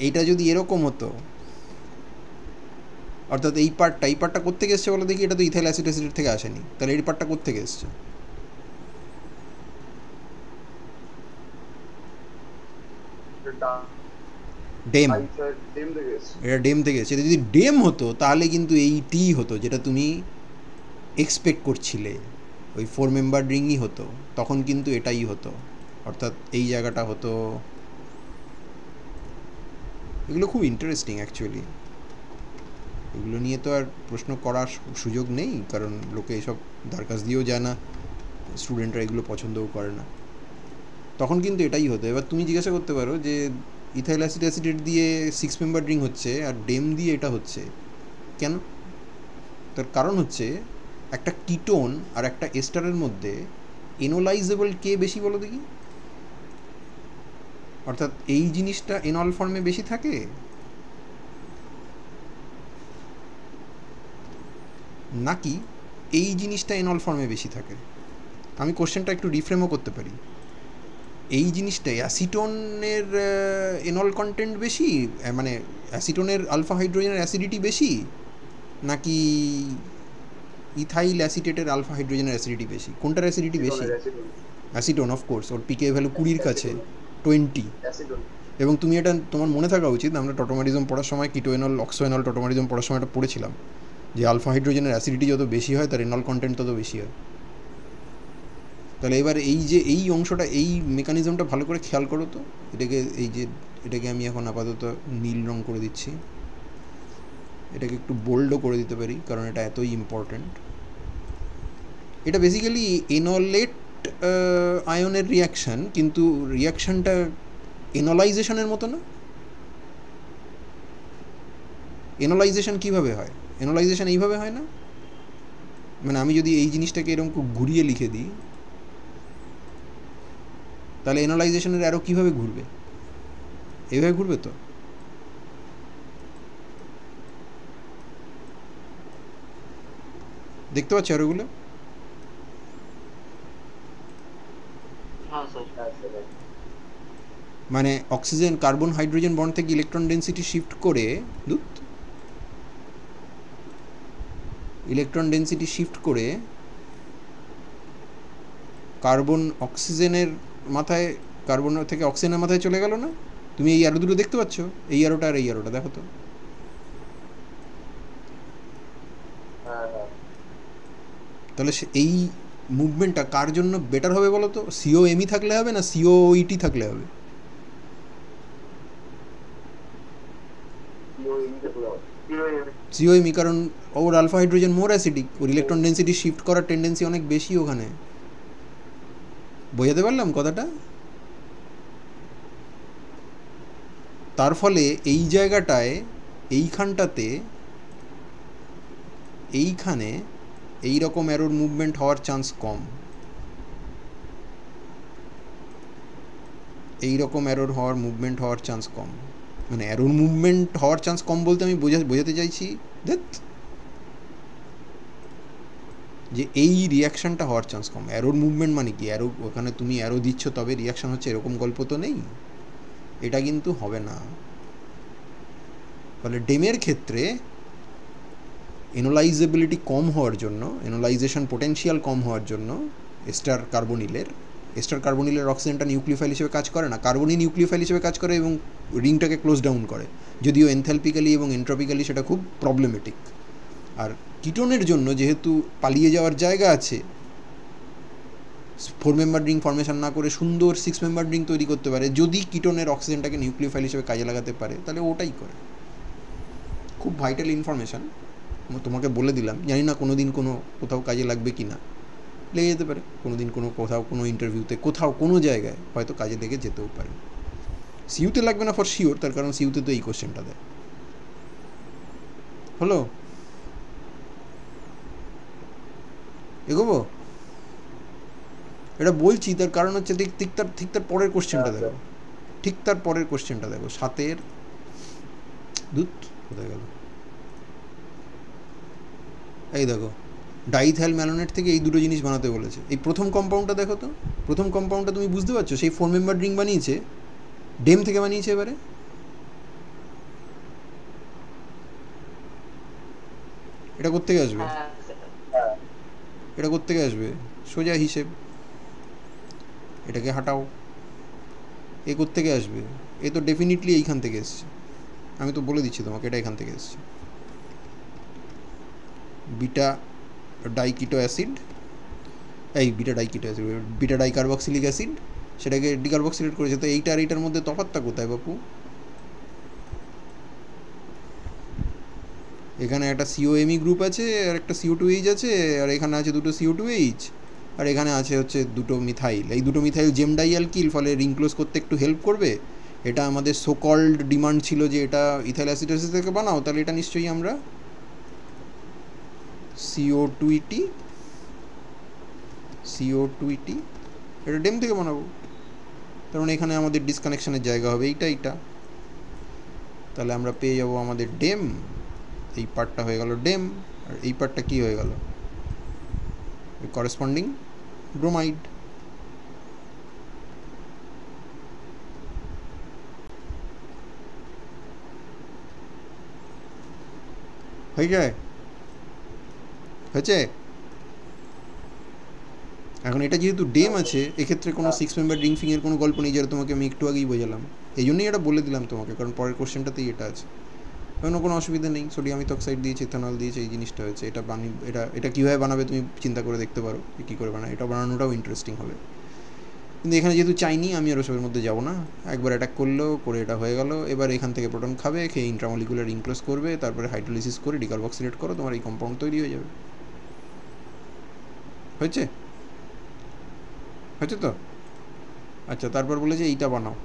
এইটা যদি এরকম হতো, অর্থাৎ এই পার্টটা কোত্থেকে এসছে বলো দেখি? এটা তো ইথাইল অ্যাসিড থেকে আসেনি, তাহলে এই পার্টটা কোত্থেকে এসছে? ডেম। এটা ডেম থেকে এসছে। এটা যদি ডেম হতো তাহলে কিন্তু এইটি হতো যেটা তুমি এক্সপেক্ট করছিলে, ওই 4 মেম্বার রিংই হতো, তখন কিন্তু এটাই হতো, অর্থাৎ এই জায়গাটা হতো। এগুলো খুব ইন্টারেস্টিং অ্যাকচুয়ালি, এগুলো নিয়ে তো আর প্রশ্ন করার সুযোগ নেই, কারণ লোকে এসব দরকার দিয়েও যায় না, স্টুডেন্টরা এগুলো পছন্দও করে না। তখন কিন্তু এটাই হতো। এবার তুমি জিজ্ঞাসা করতে পারো যে ইথাইল অ্যাসিডেট দিয়ে 6 মেম্বার রিং হচ্ছে আর ডেম দিয়ে এটা হচ্ছে কেন? তার কারণ হচ্ছে একটা কিটোন আর একটা এস্টারের মধ্যে এনোলাইজেবল কে বেশি বলো দেখি? অর্থাৎ এই জিনিসটা এনল ফর্মে বেশি থাকে নাকি এই জিনিসটা এনল ফর্মে বেশি থাকে? আমি কোশ্চেনটা একটু রিফ্রেমও করতে পারি। এই জিনিসটাই অ্যাসিটোনের এনল কন্টেন্ট বেশি, মানে অ্যাসিটোনের আলফা হাইড্রোজেনের অ্যাসিডিটি বেশি, নাকি ইথাইল অ্যাসিটেটের আলফা হাইড্রোজেনের অ্যাসিডিটি বেশি? কোনটার অ্যাসিডিটি বেশি? Acetone, of course. ওর পিকে ভ্যালু 20-র কাছে, 20। এবং তুমি এটা তোমার মনে থাকা উচিত, আমরা টটোমারিজম পড়ার সময় কিটোএনল অক্সোএনল টটোমারিজম পড়ার সময় এটা পড়েছিলাম যে আলফা হাইড্রোজেনের অ্যাসিডিটি যত বেশি হয় তার এনল কন্টেন্ট তত বেশি হয়। তাহলে এবার এই যে এই অংশটা, এই মেকানিজমটা ভালো করে খেয়াল করো তো। এটাকে আমি এখন আপাতত নীল রং করে দিচ্ছি, এটাকে একটু বোল্ডও করে দিতে পারি কারণ এটা এতই ইম্পর্ট্যান্ট। এটা বেসিক্যালি এনলেট আয়নের রিয়াকশান, কিন্তু রিয়াকশানটা এনোলাইজেশনের মতো না। এনোলাইজেশন কীভাবে হয়? এনোলাইজেশন এইভাবে হয় না, মানে আমি যদি এই জিনিসটাকে এরকম ঘুরিয়ে লিখে দিই তাহলে এনোলাইজেশনের অ্যারো কীভাবে ঘুরবে? এইভাবে ঘুরবে তো। দেখতে পাচ্ছ অ্যারোগুলো? মানে অক্সিজেন কার্বন হাইড্রোজেন বন্ড থেকে ইলেকট্রন ডেন্সিটি শিফট করে কার্বন অক্সিজেনের মাথায়, কার্বন থেকে অক্সিজেনের মাথায় চলে গেল না? তুমি এই অ্যারো দুটো দেখতে পাচ্ছ, এই অ্যারোটা আর এই অ্যারোটা, দেখো তো। তাহলে এই মুভমেন্টটা কার জন্য বেটার হবে বলো তো? সিওএমই থাকলে হবে না সিওইটি থাকলে হবে? সিওএমই, কারণ ওর আলফা হাইড্রোজেন মোর অ্যাসিডিক, ওর ইলেকট্রন ডেন্সিটি শিফট করার টেন্ডেন্সি অনেক বেশি ওখানে। বোঝাতে পারলাম কথাটা? তার ফলে এই জায়গাটায়, এইখানটাতে, এইখানে এই রকম অ্যারোর মুভমেন্ট হওয়ার চান্স কম। এই রকম অ্যারোর মুভমেন্ট হওয়ার চান্স কম, মানে অ্যারোর মুভমেন্ট হওয়ার চান্স কম বলতে আমি বোঝাতে চাইছি যে এই রিয়াকশানটা হওয়ার চান্স কম। অ্যারোর মুভমেন্ট মানে কি? অ্যারো, ওখানে তুমি অ্যারো দিচ্ছ তবে রিয়াকশান হচ্ছে, এরকম গল্প তো নেই, এটা কিন্তু হবে না। ফলে ডেমের ক্ষেত্রে এনোলাইজেবিলিটি কম হওয়ার জন্য, এনোলাইজেশন পোটেনশিয়াল কম হওয়ার জন্য এস্টার কার্বনিলের অক্সিজেনটা নিউক্লিওফাইল হিসেবে কাজ করে না, কার্বনই নিউক্লিওফাইল হিসেবে কাজ করে এবং রিংটাকে ক্লোজ ডাউন করে, যদিও এনথ্যালপিক্যালি এবং এন্ট্রপিক্যালি সেটা খুব প্রবলেমেটিক। আর কিটোনের জন্য যেহেতু পালিয়ে যাওয়ার জায়গা আছে, 4 মেম্বার রিং ফর্মেশন না করে সুন্দর 6 মেম্বার রিং তৈরি করতে পারে, যদি কিটোনের অক্সিজেনটাকে নিউক্লিওফাইল হিসেবে কাজে লাগাতে পারে তাহলে ওটাই করে। খুব ভাইটাল ইনফরমেশান, তোমাকে বলে দিলাম, জানি না কোনো দিন কোথাও কাজে লাগবে কি না, লেগে যেতে পারে কোনো দিন কোথাও কোনো ইন্টারভিউতে কোথাও কোনো জায়গায় হয়তো কাজে লেগে যেতেও পারে। সিইউতে লাগবে না ফর শিওর, তার কারণ সিইউতে তো এই কোশ্চেনটা দেয়। হলো, এগোবো? এটা বলছি তার কারণ হচ্ছে ঠিক তার পরের কোশ্চেনটা দেখো, ঠিক তার পরের কোশ্চেনটা দেখো, 7-এর দুধ কোথায় গেল, এই দেখো ডাইথাইল ম্যালোনেট থেকে এই দুটো জিনিস বানাতে বলেছে। এই প্রথম কম্পাউন্ডটা দেখো তো, প্রথম কম্পাউন্ডটা তুমি বুঝতে পারছো? সেই 4 মেম্বার রিং বানিয়েছে, ডেম থেকে বানিয়েছে। এবারে এটা কোত্থেকে আসবে? এটা কোত্থেকে আসবে? সোজা হিসেব, এটাকে হাঁটাও, এ কোত্থেকে আসবে? এ তো ডেফিনেটলি এইখান থেকে এসছে, আমি তো বলে দিচ্ছি তোমাকে, এটা এখান থেকে এসছে। বিটা ডাইকিটো অ্যাসিড, এই বিটা ডাইকিটো অ্যাসিড, বিটা ডাইকার্বক্সিলিক অ্যাসিড, সেটাকে ডিকার্বক্সিলেট করেছে। তো এইটা আর এইটার মধ্যে তফাৎটা কোথায় বাপু? এখানে একটা সিওএমই গ্রুপ আছে আর একটা CO2H আছে, আর এখানে আছে দুটো CO2H, আর এখানে আছে হচ্ছে দুটো মিথাইল। এই দুটো মিথাইল জেম ডাইঅ্যালকিল, ফলে রিং ক্লোজ করতে একটু হেল্প করবে। এটা আমাদের সোকল্ড ডিমান্ড ছিল যে এটা ইথাইল অ্যাসিডোসিস থেকে বানাও, তাহলে এটা নিশ্চয়ই আমরা CO2 এটা ডেম থেকে বানাবো, কারণ এখানে আমাদের ডিসকানেকশনের জায়গা হবে এইটা। তাহলে আমরা পেয়ে যাবো আমাদের ডেম, এই পার্টটা হয়ে গেল ডেম, আর এই পার্টটা কি হয়ে গেল? Corresponding bromide. হয়ে যায়, হয়েছে। এখন এটা যেহেতু ডেম আছে, এক্ষেত্রে কোনো 6 মেম্বার রিং ফিংয়ের কোনো গল্প নেই, যেটা তোমাকে আমি একটু আগেই বোঝালাম। এই জন্যই এটা বলে দিলাম তোমাকে, কারণ পরের কোশ্চেনটাতেই এটা আছে। কোনো অসুবিধা নেই, সোডিয়াম ইথক্সাইড দিয়েছে, ইথানল দিয়েছে, এই জিনিসটা হয়েছে। এটা কীভাবে বানাবে তুমি চিন্তা করে দেখতে পারো, কী করে বানাবে। এটা বানানোটাও ইন্টারেস্টিং হবে, কিন্তু এখানে যেহেতু চাইনি, আমি আর ওসবের মধ্যে যাবো না। একবার অ্যাটাক করলো, করে এটা হয়ে গেল। এবার এখান থেকে প্রোটন খাবে, খেয়ে ইন্ট্রামলিকুলার রিং ক্লোজ করবে, তারপরে হাইড্রোলিসিস করে ডিকার্বক্সিলেট করো, তোমার এই কম্পাউন্ড তৈরি হয়ে যাবে। হয়েছে? হয়েছে তো? আচ্ছা, তারপর বলেছে এইটা বানাও।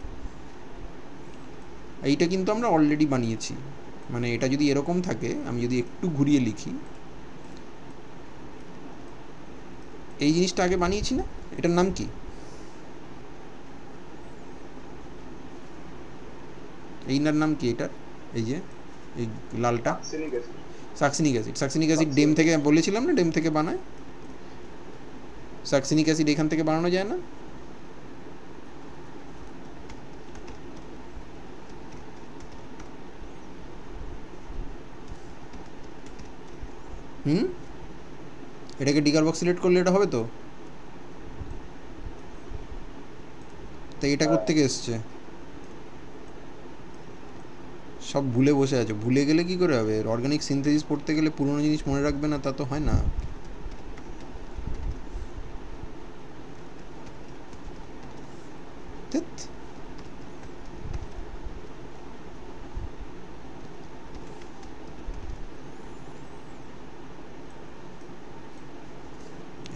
এইটা কিন্তু আমরা অলরেডি বানিয়েছি, মানে এটা যদি এরকম থাকে, আমি যদি একটু ঘুরিয়ে লিখি, এই জিনিসটা আগে বানিয়েছি না? এটার নাম কি? এইটার নাম কি এটার? এই যে এই লালটা, সাকসিনিক অ্যাসিড। সাকসিনিক অ্যাসিড ডেম থেকে বলেছিলাম না, ডেম থেকে বানায়। সাকসিনিক অ্যাসিড এখান থেকে বানানো যায় না? এটাকে ডিকার্বক্সিলেট করলে এটা হবে তো? তাই এটা কোত্থেকে এসছে? সব ভুলে বসে আছে। ভুলে গেলে কি করে হবে? অর্গানিক সিনথেসিস পড়তে গেলে পুরনো জিনিস মনে রাখবে না, তা তো হয় না।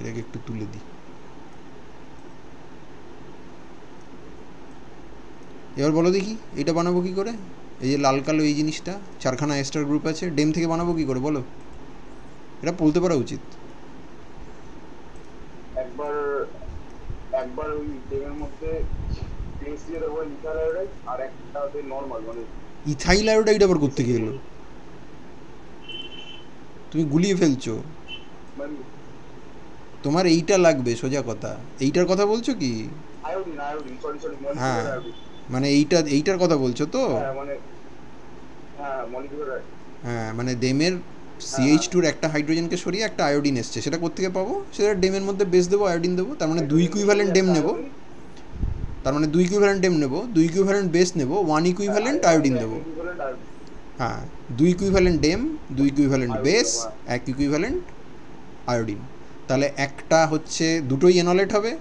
এটাকে একটু তুলে দিই। এবার বলো দেখি এটা বানাবো কি করে? এই যে লাল কালো এই জিনিসটা, 4খানা এস্টার গ্রুপ আছে, ডেম থেকে বানাবো কি করে বলো? এটা বলতে পারা উচিত। একবার ওই ডেমের মধ্যে টেস্ট দিয়ে দেবো ইথাইল আয়োডাইড, আর একটা হচ্ছে নরমাল, মানে ইথাইল আয়োডাইড আবার করতে গেল? তুমি গুলিয়ে ফেলছো। তোমার এইটা লাগবে, সোজা কথা। এইটার কথা বলছো কি? হ্যাঁ, মানে এইটার কথা বলছো তো? হ্যাঁ, মানে ডেমের CH2-র একটা হাইড্রোজেনকে সরিয়ে একটা আয়োডিন এসছে, সেটা কোত্থেকে পাবো? সেটা ডেমের মধ্যে বেস দেবো, আয়োডিন দেবো, তার মানে 2 ইকুইভ্যালেন্ট ডেম নেবো। তার মানে 2 ইকুইভ্যালেন্ট ডেম নেবো, 2 ইকুইভ্যালেন্ট বেস নেবো, 1 ইকুইভ্যালেন্ট আয়োডিন দেবো। হ্যাঁ, 2 ইকুইভ্যালেন্ট ডেম, 2 ইকুইভ্যালেন্ট বেস, 1 ইকুইভ্যালেন্ট আয়োডিন। তাহলে একটা হচ্ছে দুটোই এনলেট হবে।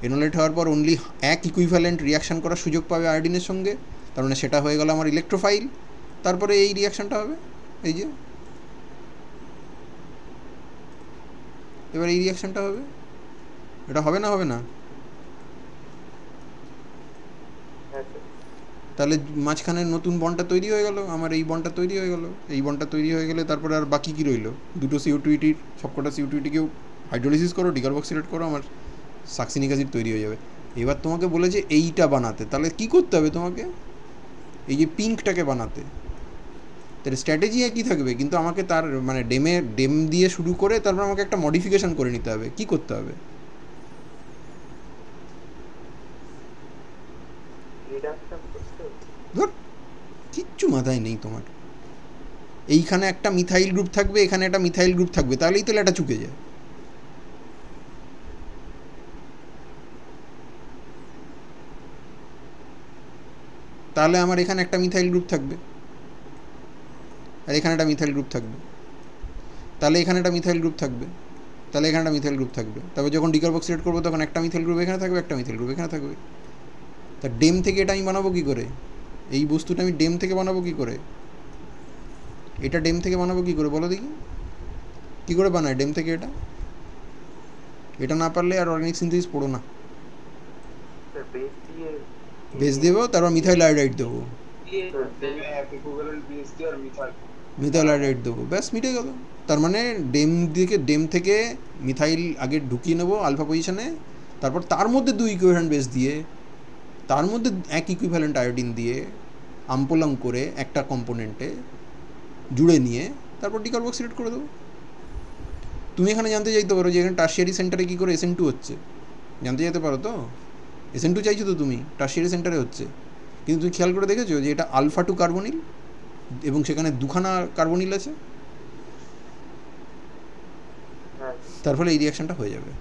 এনলেট হওয়ার পর অনলি 1 ইকুইভ্যালেন্ট রিয়াকশান করার সুযোগ পাবে আয়োডিনের সঙ্গে, তার মানে সেটা হয়ে গেল আমার ইলেকট্রোফাইল। তারপরে এই রিয়াকশানটা হবে, এই যে এবার এই রিয়াকশানটা হবে, এটা হবে না হবে না? তাহলে মাঝখানে নতুন বন্ডটা তৈরি হয়ে গেল, আমার এই বন্ডটা তৈরি হয়ে গেল, এই বন্ডটা তৈরি হয়ে গেলে তারপরে আর বাকি কী রইলো? দুটো CO2 সবকটা CO2কেও হাইড্রোলিসিস করো, ডিকার্বক্সিলেট করো, আমার সাকসিনিক অ্যাসিড তৈরি হয়ে যাবে। এবার তোমাকে বলেছে এইটা বানাতে, তাহলে কী করতে হবে তোমাকে? এই যে পিঙ্কটাকে বানাতে, তাহলে স্ট্র্যাটেজি একই থাকবে, কিন্তু আমাকে তার মানে ডেম দিয়ে শুরু করে তারপর আমাকে একটা মডিফিকেশান করে নিতে হবে। কী করতে হবে? ধর, কিচ্ছু মাথায় নেই তোমার। এইখানে একটা মিথাইল গ্রুপ থাকবে, এখানে একটা মিথাইল গ্রুপ থাকবে, তাহলেই তো এটা চুকে যায়। তাহলে আমার এখানে একটা মিথাইল গ্রুপ থাকবে, আর এখানে একটা মিথাইল গ্রুপ থাকবে, তাহলে এখানে একটা মিথাইল গ্রুপ থাকবে, তাহলে এখানে একটা মিথাইল গ্রুপ থাকবে। তারপর যখন ডিকার্বক্সিলেট করবো তখন একটা মিথাইল গ্রুপ এখানে থাকবে, একটা মিথাইল গ্রুপ এখানে থাকবে। তা ডেম থেকে এটা আমি বানাবো কী করে? এই বস্তুটা আমি ডেম থেকে বানাবো কী করে? এটা ডেম থেকে বানাবো কী করে বলো দেখি? কী করে বানায় ডেম থেকে এটা? এটা না পারলে আর অর্গানিক সিনথেসিস পড়ো না। বেস দেবো, তারপর মিথাইল আয়োডাইড দেবো, মিথাইল আয়োডাইড দেবো, ব্যাস মিটে গেল। তার মানে ডেম থেকে মিথাইল আগে ঢুকিয়ে নেবো আলফা পজিশনে, তারপর তার মধ্যে 2 ইকুইভ্যালেন্ট বেস দিয়ে, তার মধ্যে 1 ইকুইভ্যালেন্ট আয়োডিন দিয়ে আম্পোলাং করে একটা কম্পোনেন্টে জুড়ে নিয়ে তারপর ডিকার্বক্সিলেট করে দেবো। তুমি এখানে জানতে চাইতে পারো যে এখানে টার্সিয়ারি সেন্টারে কী করে SN2 হচ্ছে, জানতে চাইতে পারো তো? SN2 চাইছো তো তুমি, টার্সিয়ারি সেন্টারে হচ্ছে, কিন্তু তুমি খেয়াল করে দেখেছো যে এটা আলফা 2 কার্বনিল এবং সেখানে 2খানা কার্বনিল আছে, তার ফলে এই রিয়াকশানটা হয়ে যাবে।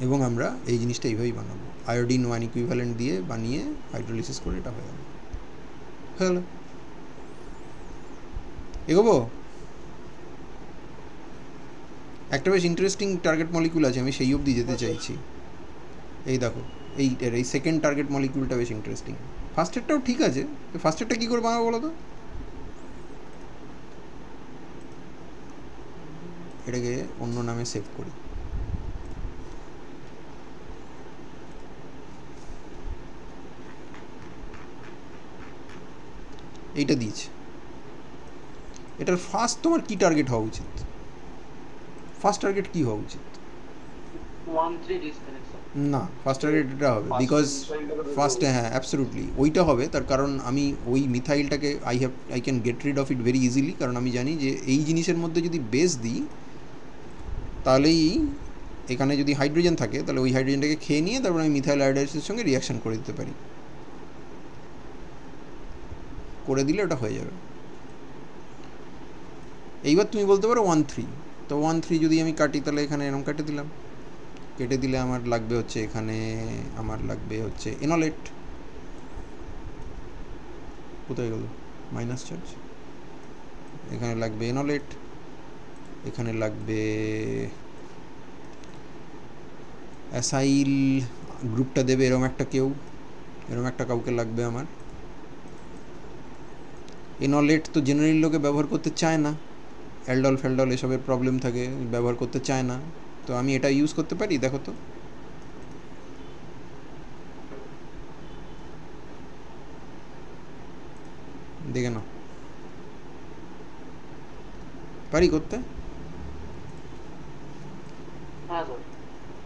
এবং আমরা এই জিনিসটা এইভাবেই বানাবো, আয়োডিন 1 ইকুইভ্যালেন্ট দিয়ে বানিয়ে হাইড্রোলিসিস করে এটা হয়ে যাবে। হয়ে গেল। এগোবো? একটা বেশ ইন্টারেস্টিং টার্গেট মলিকুল আছে, আমি সেই অবধি যেতে চাইছি। এই দেখো, এই সেকেন্ড টার্গেট মলিকুলটা বেশ ইন্টারেস্টিং। ফার্স্টেরটাও ঠিক আছে, ফার্স্টেরটা কী করে বানাবো বলো তো? এটাকে অন্য নামে সেভ করি। এইটা দিয়েছে। এটার ফার্স্ট তোমার কি টার্গেট হওয়া উচিত? ফার্স্ট টার্গেট কী হওয়া উচিত? না, ফার্স্ট টার্গেট এটা হবে, বিকজ ফার্স্টে, হ্যাঁ অ্যাবসলিউটলি ওইটা হবে। তার কারণ আমি ওই মিথাইলটাকে I can get rid of it very easily, কারণ আমি জানি যে এই জিনিসের মধ্যে যদি বেস দিই তাহলেই এখানে যদি হাইড্রোজেন থাকে তাহলে ওই হাইড্রোজেনটাকে খেয়ে নিয়ে তারপর আমি মিথাইল আয়োডাইডের সঙ্গে রিয়াকশান করে দিতে পারি, করে দিলে ওটা হয়ে যাবে। এইবার তুমি বলতে পারো 1,3, তো 1,3 যদি আমি কাটি তাহলে এখানে এরকম কেটে দিলাম, কেটে দিলে আমার লাগবে হচ্ছে এখানে, আমার লাগবে হচ্ছে এনলেট। কোথায় গেল মাইনাস চার্জ? এখানে লাগবে এনলেট, এখানে লাগবে অ্যাসাইল গ্রুপটা দেবে এরম একটা কেউ, এরম একটা কাউকে লাগবে আমার। এনলেট তো জেনারেল লোকে ব্যবহার করতে চায় না, অ্যালডল ফ্যালডল এসবের প্রবলেম থাকে, ব্যবহার করতে চায় না, তো আমি এটা ইউজ করতে পারি। দেখো তো, দেখে নাও, পারি করতে?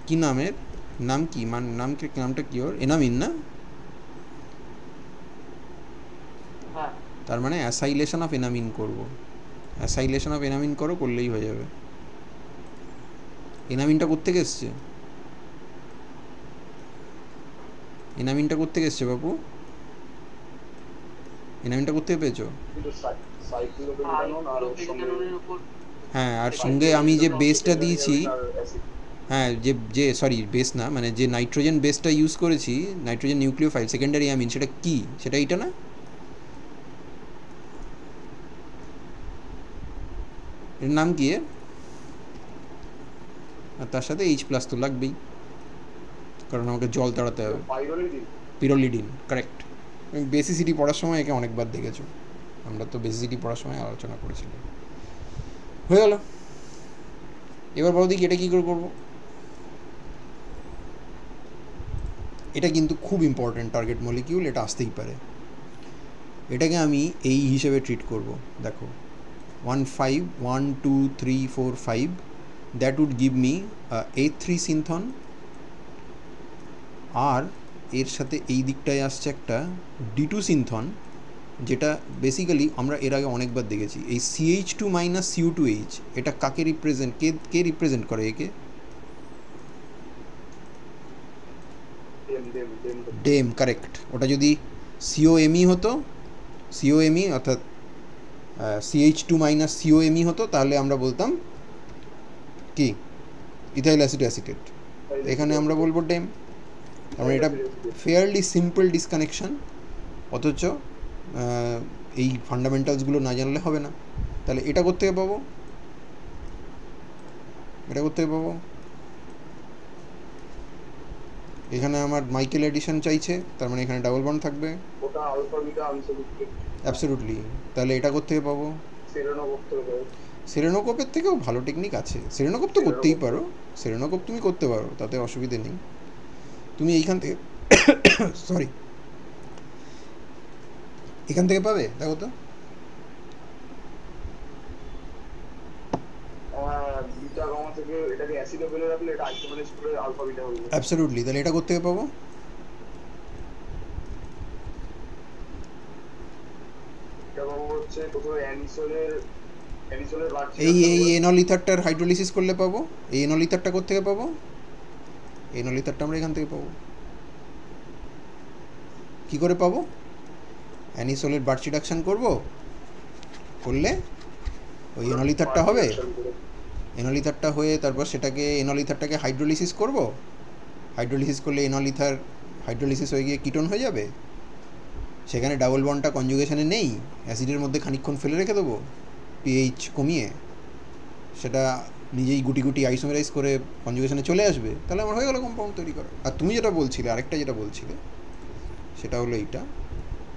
কি নামের, নাম কি, নামটা কি ওর? এনামিন না? তার মানে অ্যাসাইলেশন অফ এনামিন করব, অ্যাসাইলেশন অফ এনামিন করলেই হয়ে যাবে। এনামিনটা কোত্থেকে এসছে? এনামিনটা কোত্থেকে এসছে বাবু? এনামিনটা কোত্থেকে পেয়েছো? হ্যাঁ, আর সঙ্গে আমি যে বেসটা দিয়েছি, হ্যাঁ যে সরি বেস না, মানে যে নাইট্রোজেন বেসটা ইউজ করেছি, নাইট্রোজেন নিউক্লিওফাইল সেকেন্ডারি অ্যামিন, সেটা কি? সেটা এইটা না? এর নাম কি এর? আর তার সাথে H+ তো লাগবেই, কারণ আমাকে জল তাড়াতে হবে। পিরোলিডিন, কারেক্ট। বেসিসিটি পড়ার সময় একে অনেকবার দেখেছো, আমরা তো বেসিসিটি পড়ার সময় আলোচনা করেছিলাম। হয়ে গেল। এবার বলো দেখি এটা কী করে করবো। এটা কিন্তু খুব ইম্পর্ট্যান্ট টার্গেট মলিকিউল, এটা আসতেই পারে। এটাকে আমি এই হিসেবে ট্রিট করব। দেখো 1 5 1 2 3 4 5, that would give me A3 synthon, আর এর সাথে এই দিকটায় আসছে একটা D2 সিনথন, যেটা বেসিক্যালি আমরা এর আগে অনেকবার দেখেছি। এই CH2 মাইনাস CO2H, এটা কাকে রিপ্রেজেন্ট, কে রিপ্রেজেন্ট করে একে? ডেম, কারেক্ট। ওটা যদি COMe হতো, COMe অর্থাৎ CH2 মাইনাস COMe হতো, তাহলে আমরা বলতাম কি, ইথাইল অ্যাসিটেট। এখানে আমরা বলবো ডেম। কারণ এটা ফেয়ারলি সিম্পল ডিসকানেকশন, অথচ এই ফান্ডামেন্টালসগুলো না জানলে হবে না। তাহলে এটা করতে পাবো, এটা করতে পাবো। এখানে আমার মাইকেল এডিশন চাইছে, তার মানে এখানে ডাবল বন্ড থাকবে। ওটা আলফা বিটা আনসলিউটেড। অ্যাবসলিউটলি। তাহলে এটা করতে পাবো। সেরেনোকোপের থেকেও ভালো টেকনিক আছে। সেরেনোকোপ তো করতেই পারো, সেরেনোকোপ তুমি করতে পারো, তাতে অসুবিধে নেই। তুমি এইখান থেকে সরি এখান থেকে পাবে, দেখো তো। বিটা গামা থেকে এটাকে অ্যাসিডে ফেলে রাখলে এটা আইসোমেরাইজ করে আলফা বিটা হয়ে যাবে। অ্যাবসলিউটলি। তাহলে এটা করতে পাবো। এটা পাবো হচ্ছে প্রথমে অ্যানিসোলের এই এনল ইথারটার হাইড্রোলিসিস করলে পাবো। এই এনল ইথারটা কোথা থেকে পাবো? এনল ইথারটা আমরা এখান থেকে পাবো। কী করে পাবো? অ্যানিসোলের বার্চ রিডাকশান করবো, করলে ওই এনল ইথারটা হবে। এনল ইথারটা হয়ে তারপর সেটাকে এনল ইথারটাকে হাইড্রোলিসিস করবো। হাইড্রোলিসিস করলে এনল ইথার হাইড্রোলিসিস হয়ে গিয়ে কিটোন হয়ে যাবে। সেখানে ডাবল বন্ডটা কনজুগেশনে নেই, অ্যাসিডের মধ্যে খানিকক্ষণ ফেলে রেখে দেবো পিএইচ কমিয়ে, সেটা নিজেই গুটি গুটি আইসোমেরাইজ করে কনজুগেশনে চলে আসবে। তাহলে আমার হয়ে গেল কম্পাউন্ড তৈরি করা। আর তুমি যেটা বলছিলে, আরেকটা যেটা বলছিলে, সেটা হলো এইটা,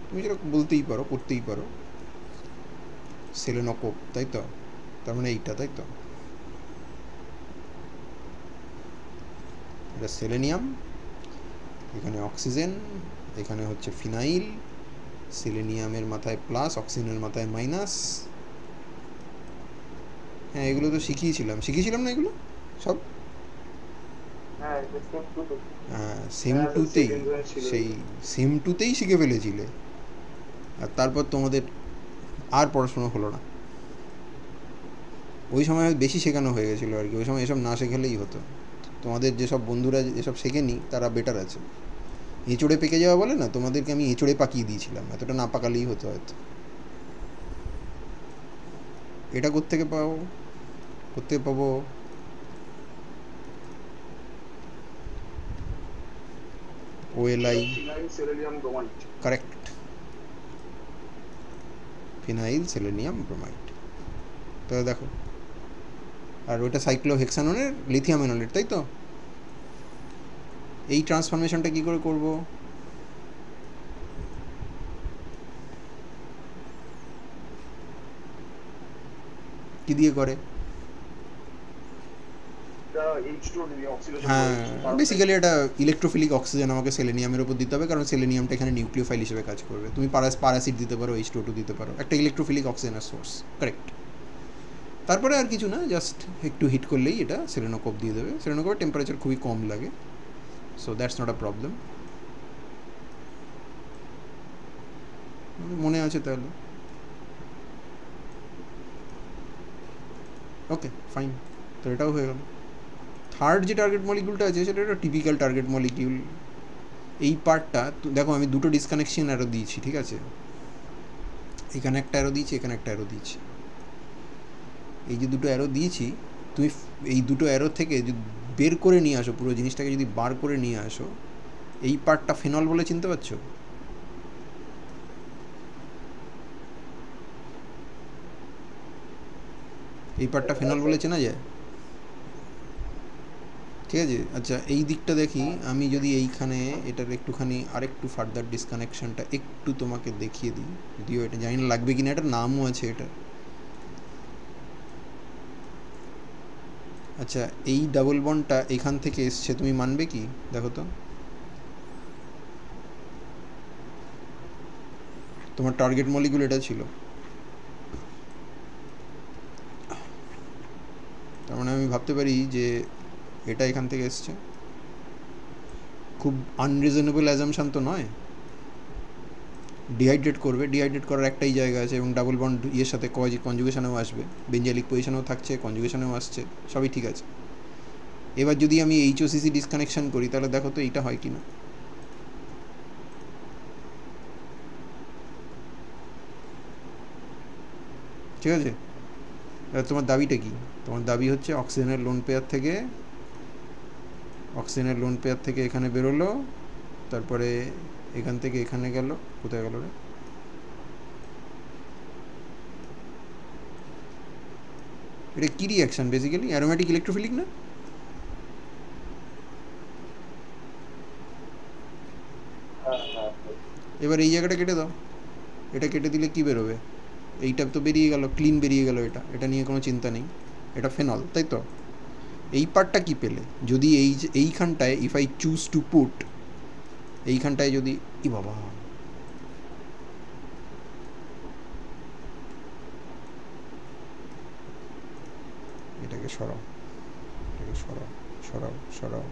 তুমি যেটা বলতেই পারো, করতেই পারো, সেলেনোকোপ, তাই তো? তার মানে এইটা, তাই তো? এটা সেলেনিয়াম, এখানে অক্সিজেন, এখানে হচ্ছে ফিনাইল, সেলেনিয়ামের মাথায় প্লাস, অক্সিজেনের মাথায় মাইনাস। হ্যাঁ, এগুলো তো শিখিয়েছিলাম না এগুলো সব? হ্যাঁ, সেম টুতেই, সেই সেম টুতেই শিখে ফেলেছিলে। আর তারপর তোমাদের আর পড়াশোনা হলো না। ওই সময় বেশি শেখানো হয়ে গেছিলো আর কি, ওই সময় এসব না শেখালেই হতো। তোমাদের যেসব বন্ধুরা এসব শেখেনি তারা বেটার আছে। এঁচড়ে পেকে যাওয়া বলে না, তোমাদেরকে আমি এঁচড়ে পাকিয়ে দিয়েছিলাম, এতটা না পাকালেই হতো হয়তো। এটা কোত্থেকে পাবো, করতে পাবো? OLI, correct, phenyl selenium bromide. তাহলে দেখো, আর ওইটা সাইক্লোহেক্সাননের লিথিয়াম এনোলেট, তাই তো? এই ট্রান্সফরমেশনটা কী করে করব? কি দিয়ে করে? হ্যাঁ, বেসিক্যালি এটা ইলেকট্রোফিলিক অক্সিজেন আমাকে সেলেনিয়ামের উপর দিতে হবে, কারণ সেলেনিয়ামটা এখানে নিউক্লিওফাইল হিসেবে কাজ করবে। তুমি প্যারাসিট দিতে পারো, H2O2 দিতে পারো, একটা ইলেকট্রোফিলিক অক্সিজেনের সোর্স, কারেক্ট। তারপরে আর কিছু না, জাস্ট একটু হিট করলেই এটা সেলেনোকোপ দিয়ে দেবে। সেলেনোকোপের টেম্পারেচার খুবই কম লাগে, so that's not a problem. মনে আছে তাহলে? ওকে, ফাইন। তো এটাও হয়ে গেল। থার্ড যে টার্গেট মলিকিউলটা আছে সেটা একটা টিপিক্যাল টার্গেট মলিকিউল। এই পার্টটা দেখো, আমি দুটো ডিসকানেকশন অ্যারো দিয়েছি, ঠিক আছে? এখানে একটা অ্যারো দিয়েছি, এখানে একটা অ্যারো দিয়েছি। এই যে দুটো অ্যারো দিয়েছি, তুমি এই দুটো অ্যারো থেকে যদি বের করে নিয়ে আসো, পুরো জিনিসটাকে যদি বার করে নিয়ে আসো, এই পার্টটা ফেনল বলে চিনতে পারছো? এই পার্টটা ফেনল বলে চেনা যায়, ঠিক আছে? আচ্ছা, এই দিকটা দেখি আমি যদি এইখানে এটার একটুখানি আরেকটু ফার্দার ডিসকানেকশনটা একটু তোমাকে দেখিয়ে দিই, যদিও এটা জানি না লাগবে কিনা, এটার নামও আছে এটা। আচ্ছা, এই ডাবল বন্ডটা এখান থেকে এসছে, তুমি মানবে কি? দেখো তো, তোমার টার্গেট মলিকুল এটা ছিল, তার মানে আমি ভাবতে পারি যে এটা এখান থেকে এসছে। খুব আনরিজনেবল অ্যাজামশান তো নয়। ডিহাইড্রেট করবে, ডিহাইড্রেট করার একটাই জায়গা আছে, এবং ডাবল বন্ড ইয়ের সাথে কনজুগেশনেও আসবে, বেঞ্জালিক পজিশনেও থাকছে, কনজুগেশনেও আসছে, সবই ঠিক আছে। এবার যদি আমি এইচওসিসি ডিসকানেকশন করি, তাহলে দেখো তো এইটা হয় কি না। ঠিক আছে, এবার তোমার দাবিটা কি? তোমার দাবি হচ্ছে অক্সিজেনের লোন পেয়ার থেকে এখানে বেরোলো, তারপরে এখান থেকে এখানে গেল, কোথায় গেল রে? এটা কি রিয়াকশন বেসিক্যালি? অ্যারোমেটিক ইলেকট্রোফিলিক না? এবার এই জায়গাটা কেটে দাও, এটা কেটে দিলে কি বেরোবে? এইটা তো বেরিয়ে গেল, ক্লিন বেরিয়ে গেল, এটা নিয়ে কোনো চিন্তা নেই, এটা ফেনল, তাই তো? এই পার্টটা কি পেলে? যদি এইখানটায় if I choose to put, এইখানটায় যদি, ই বাবা, এটাকে সরাও, এটাকে সরাও, সরাও, সরাও,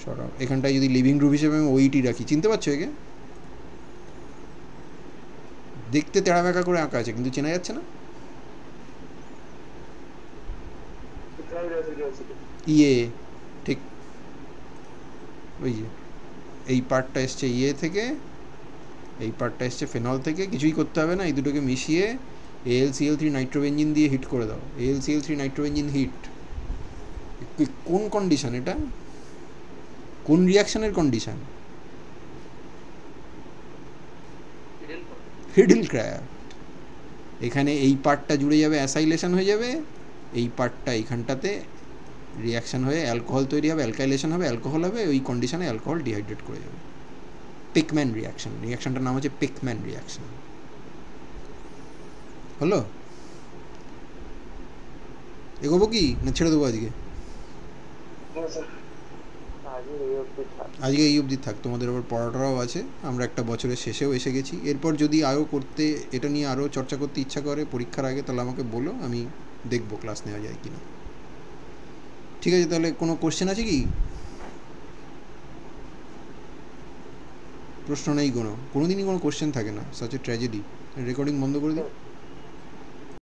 সরাও। এখানটায় যদি লিভিং গ্রুপ হিসেবে আমি ওইটি রাখি, চিনতে পারছো একে? দেখতে তেড়া বেঁকা করে আঁকা আছে, কিন্তু চেনা যাচ্ছে না। ইয়ে, ঠিক ওই যে এই পার্টটা এসছে ইয়ে থেকে, এই পার্টটা এসছে ফেনল থেকে, কিছুই করতে হবে না, এই দুটোকে মিশিয়ে AlCl3 নাইট্রোবেঞ্জিন দিয়ে হিট করে দাও। AlCl3 নাইট্রোবেঞ্জিন হিট, কোন কন্ডিশন এটা? কোন রিয়াকশনের কন্ডিশন? হিডল ক্র্যাফট। এখানে এই পার্টটা জুড়ে যাবে, অ্যাসাইলেশন হয়ে যাবে, এই পার্টটা এইখানটাতে রিয়াকশান হয়ে অ্যালকোহল তৈরি হবে, অ্যালকাইলেশন হবে, অ্যালকোহল হবে, ওই কন্ডিশনে অ্যালকোহল ডিহাইড্রেট করে যাবে। পেকম্যান রিয়াকশন, রিয়াকশনটার নাম হচ্ছে পেকম্যান রিয়াকশন। হলো? এগোবো কি না ছেড়ে দেবো আজকে? আজকে এই অবধি থাক, তোমাদের আবার পড়াটাও আছে, আমরা একটা বছরের শেষেও এসে গেছি। এরপর যদি আরও করতে, এটা নিয়ে আরও চর্চা করতে ইচ্ছা করে পরীক্ষার আগে, তাহলে আমাকে বলো, আমি দেখবো ক্লাস নেওয়া যায় কি না। ঠিক আছে, তাহলে কোনো কোশ্চেন আছে কি? প্রশ্ন নেই কোনো দিনই কোনো কোশ্চেন থাকে না, সাচ এ ট্র্যাজেডি। রেকর্ডিং বন্ধ করে দিই।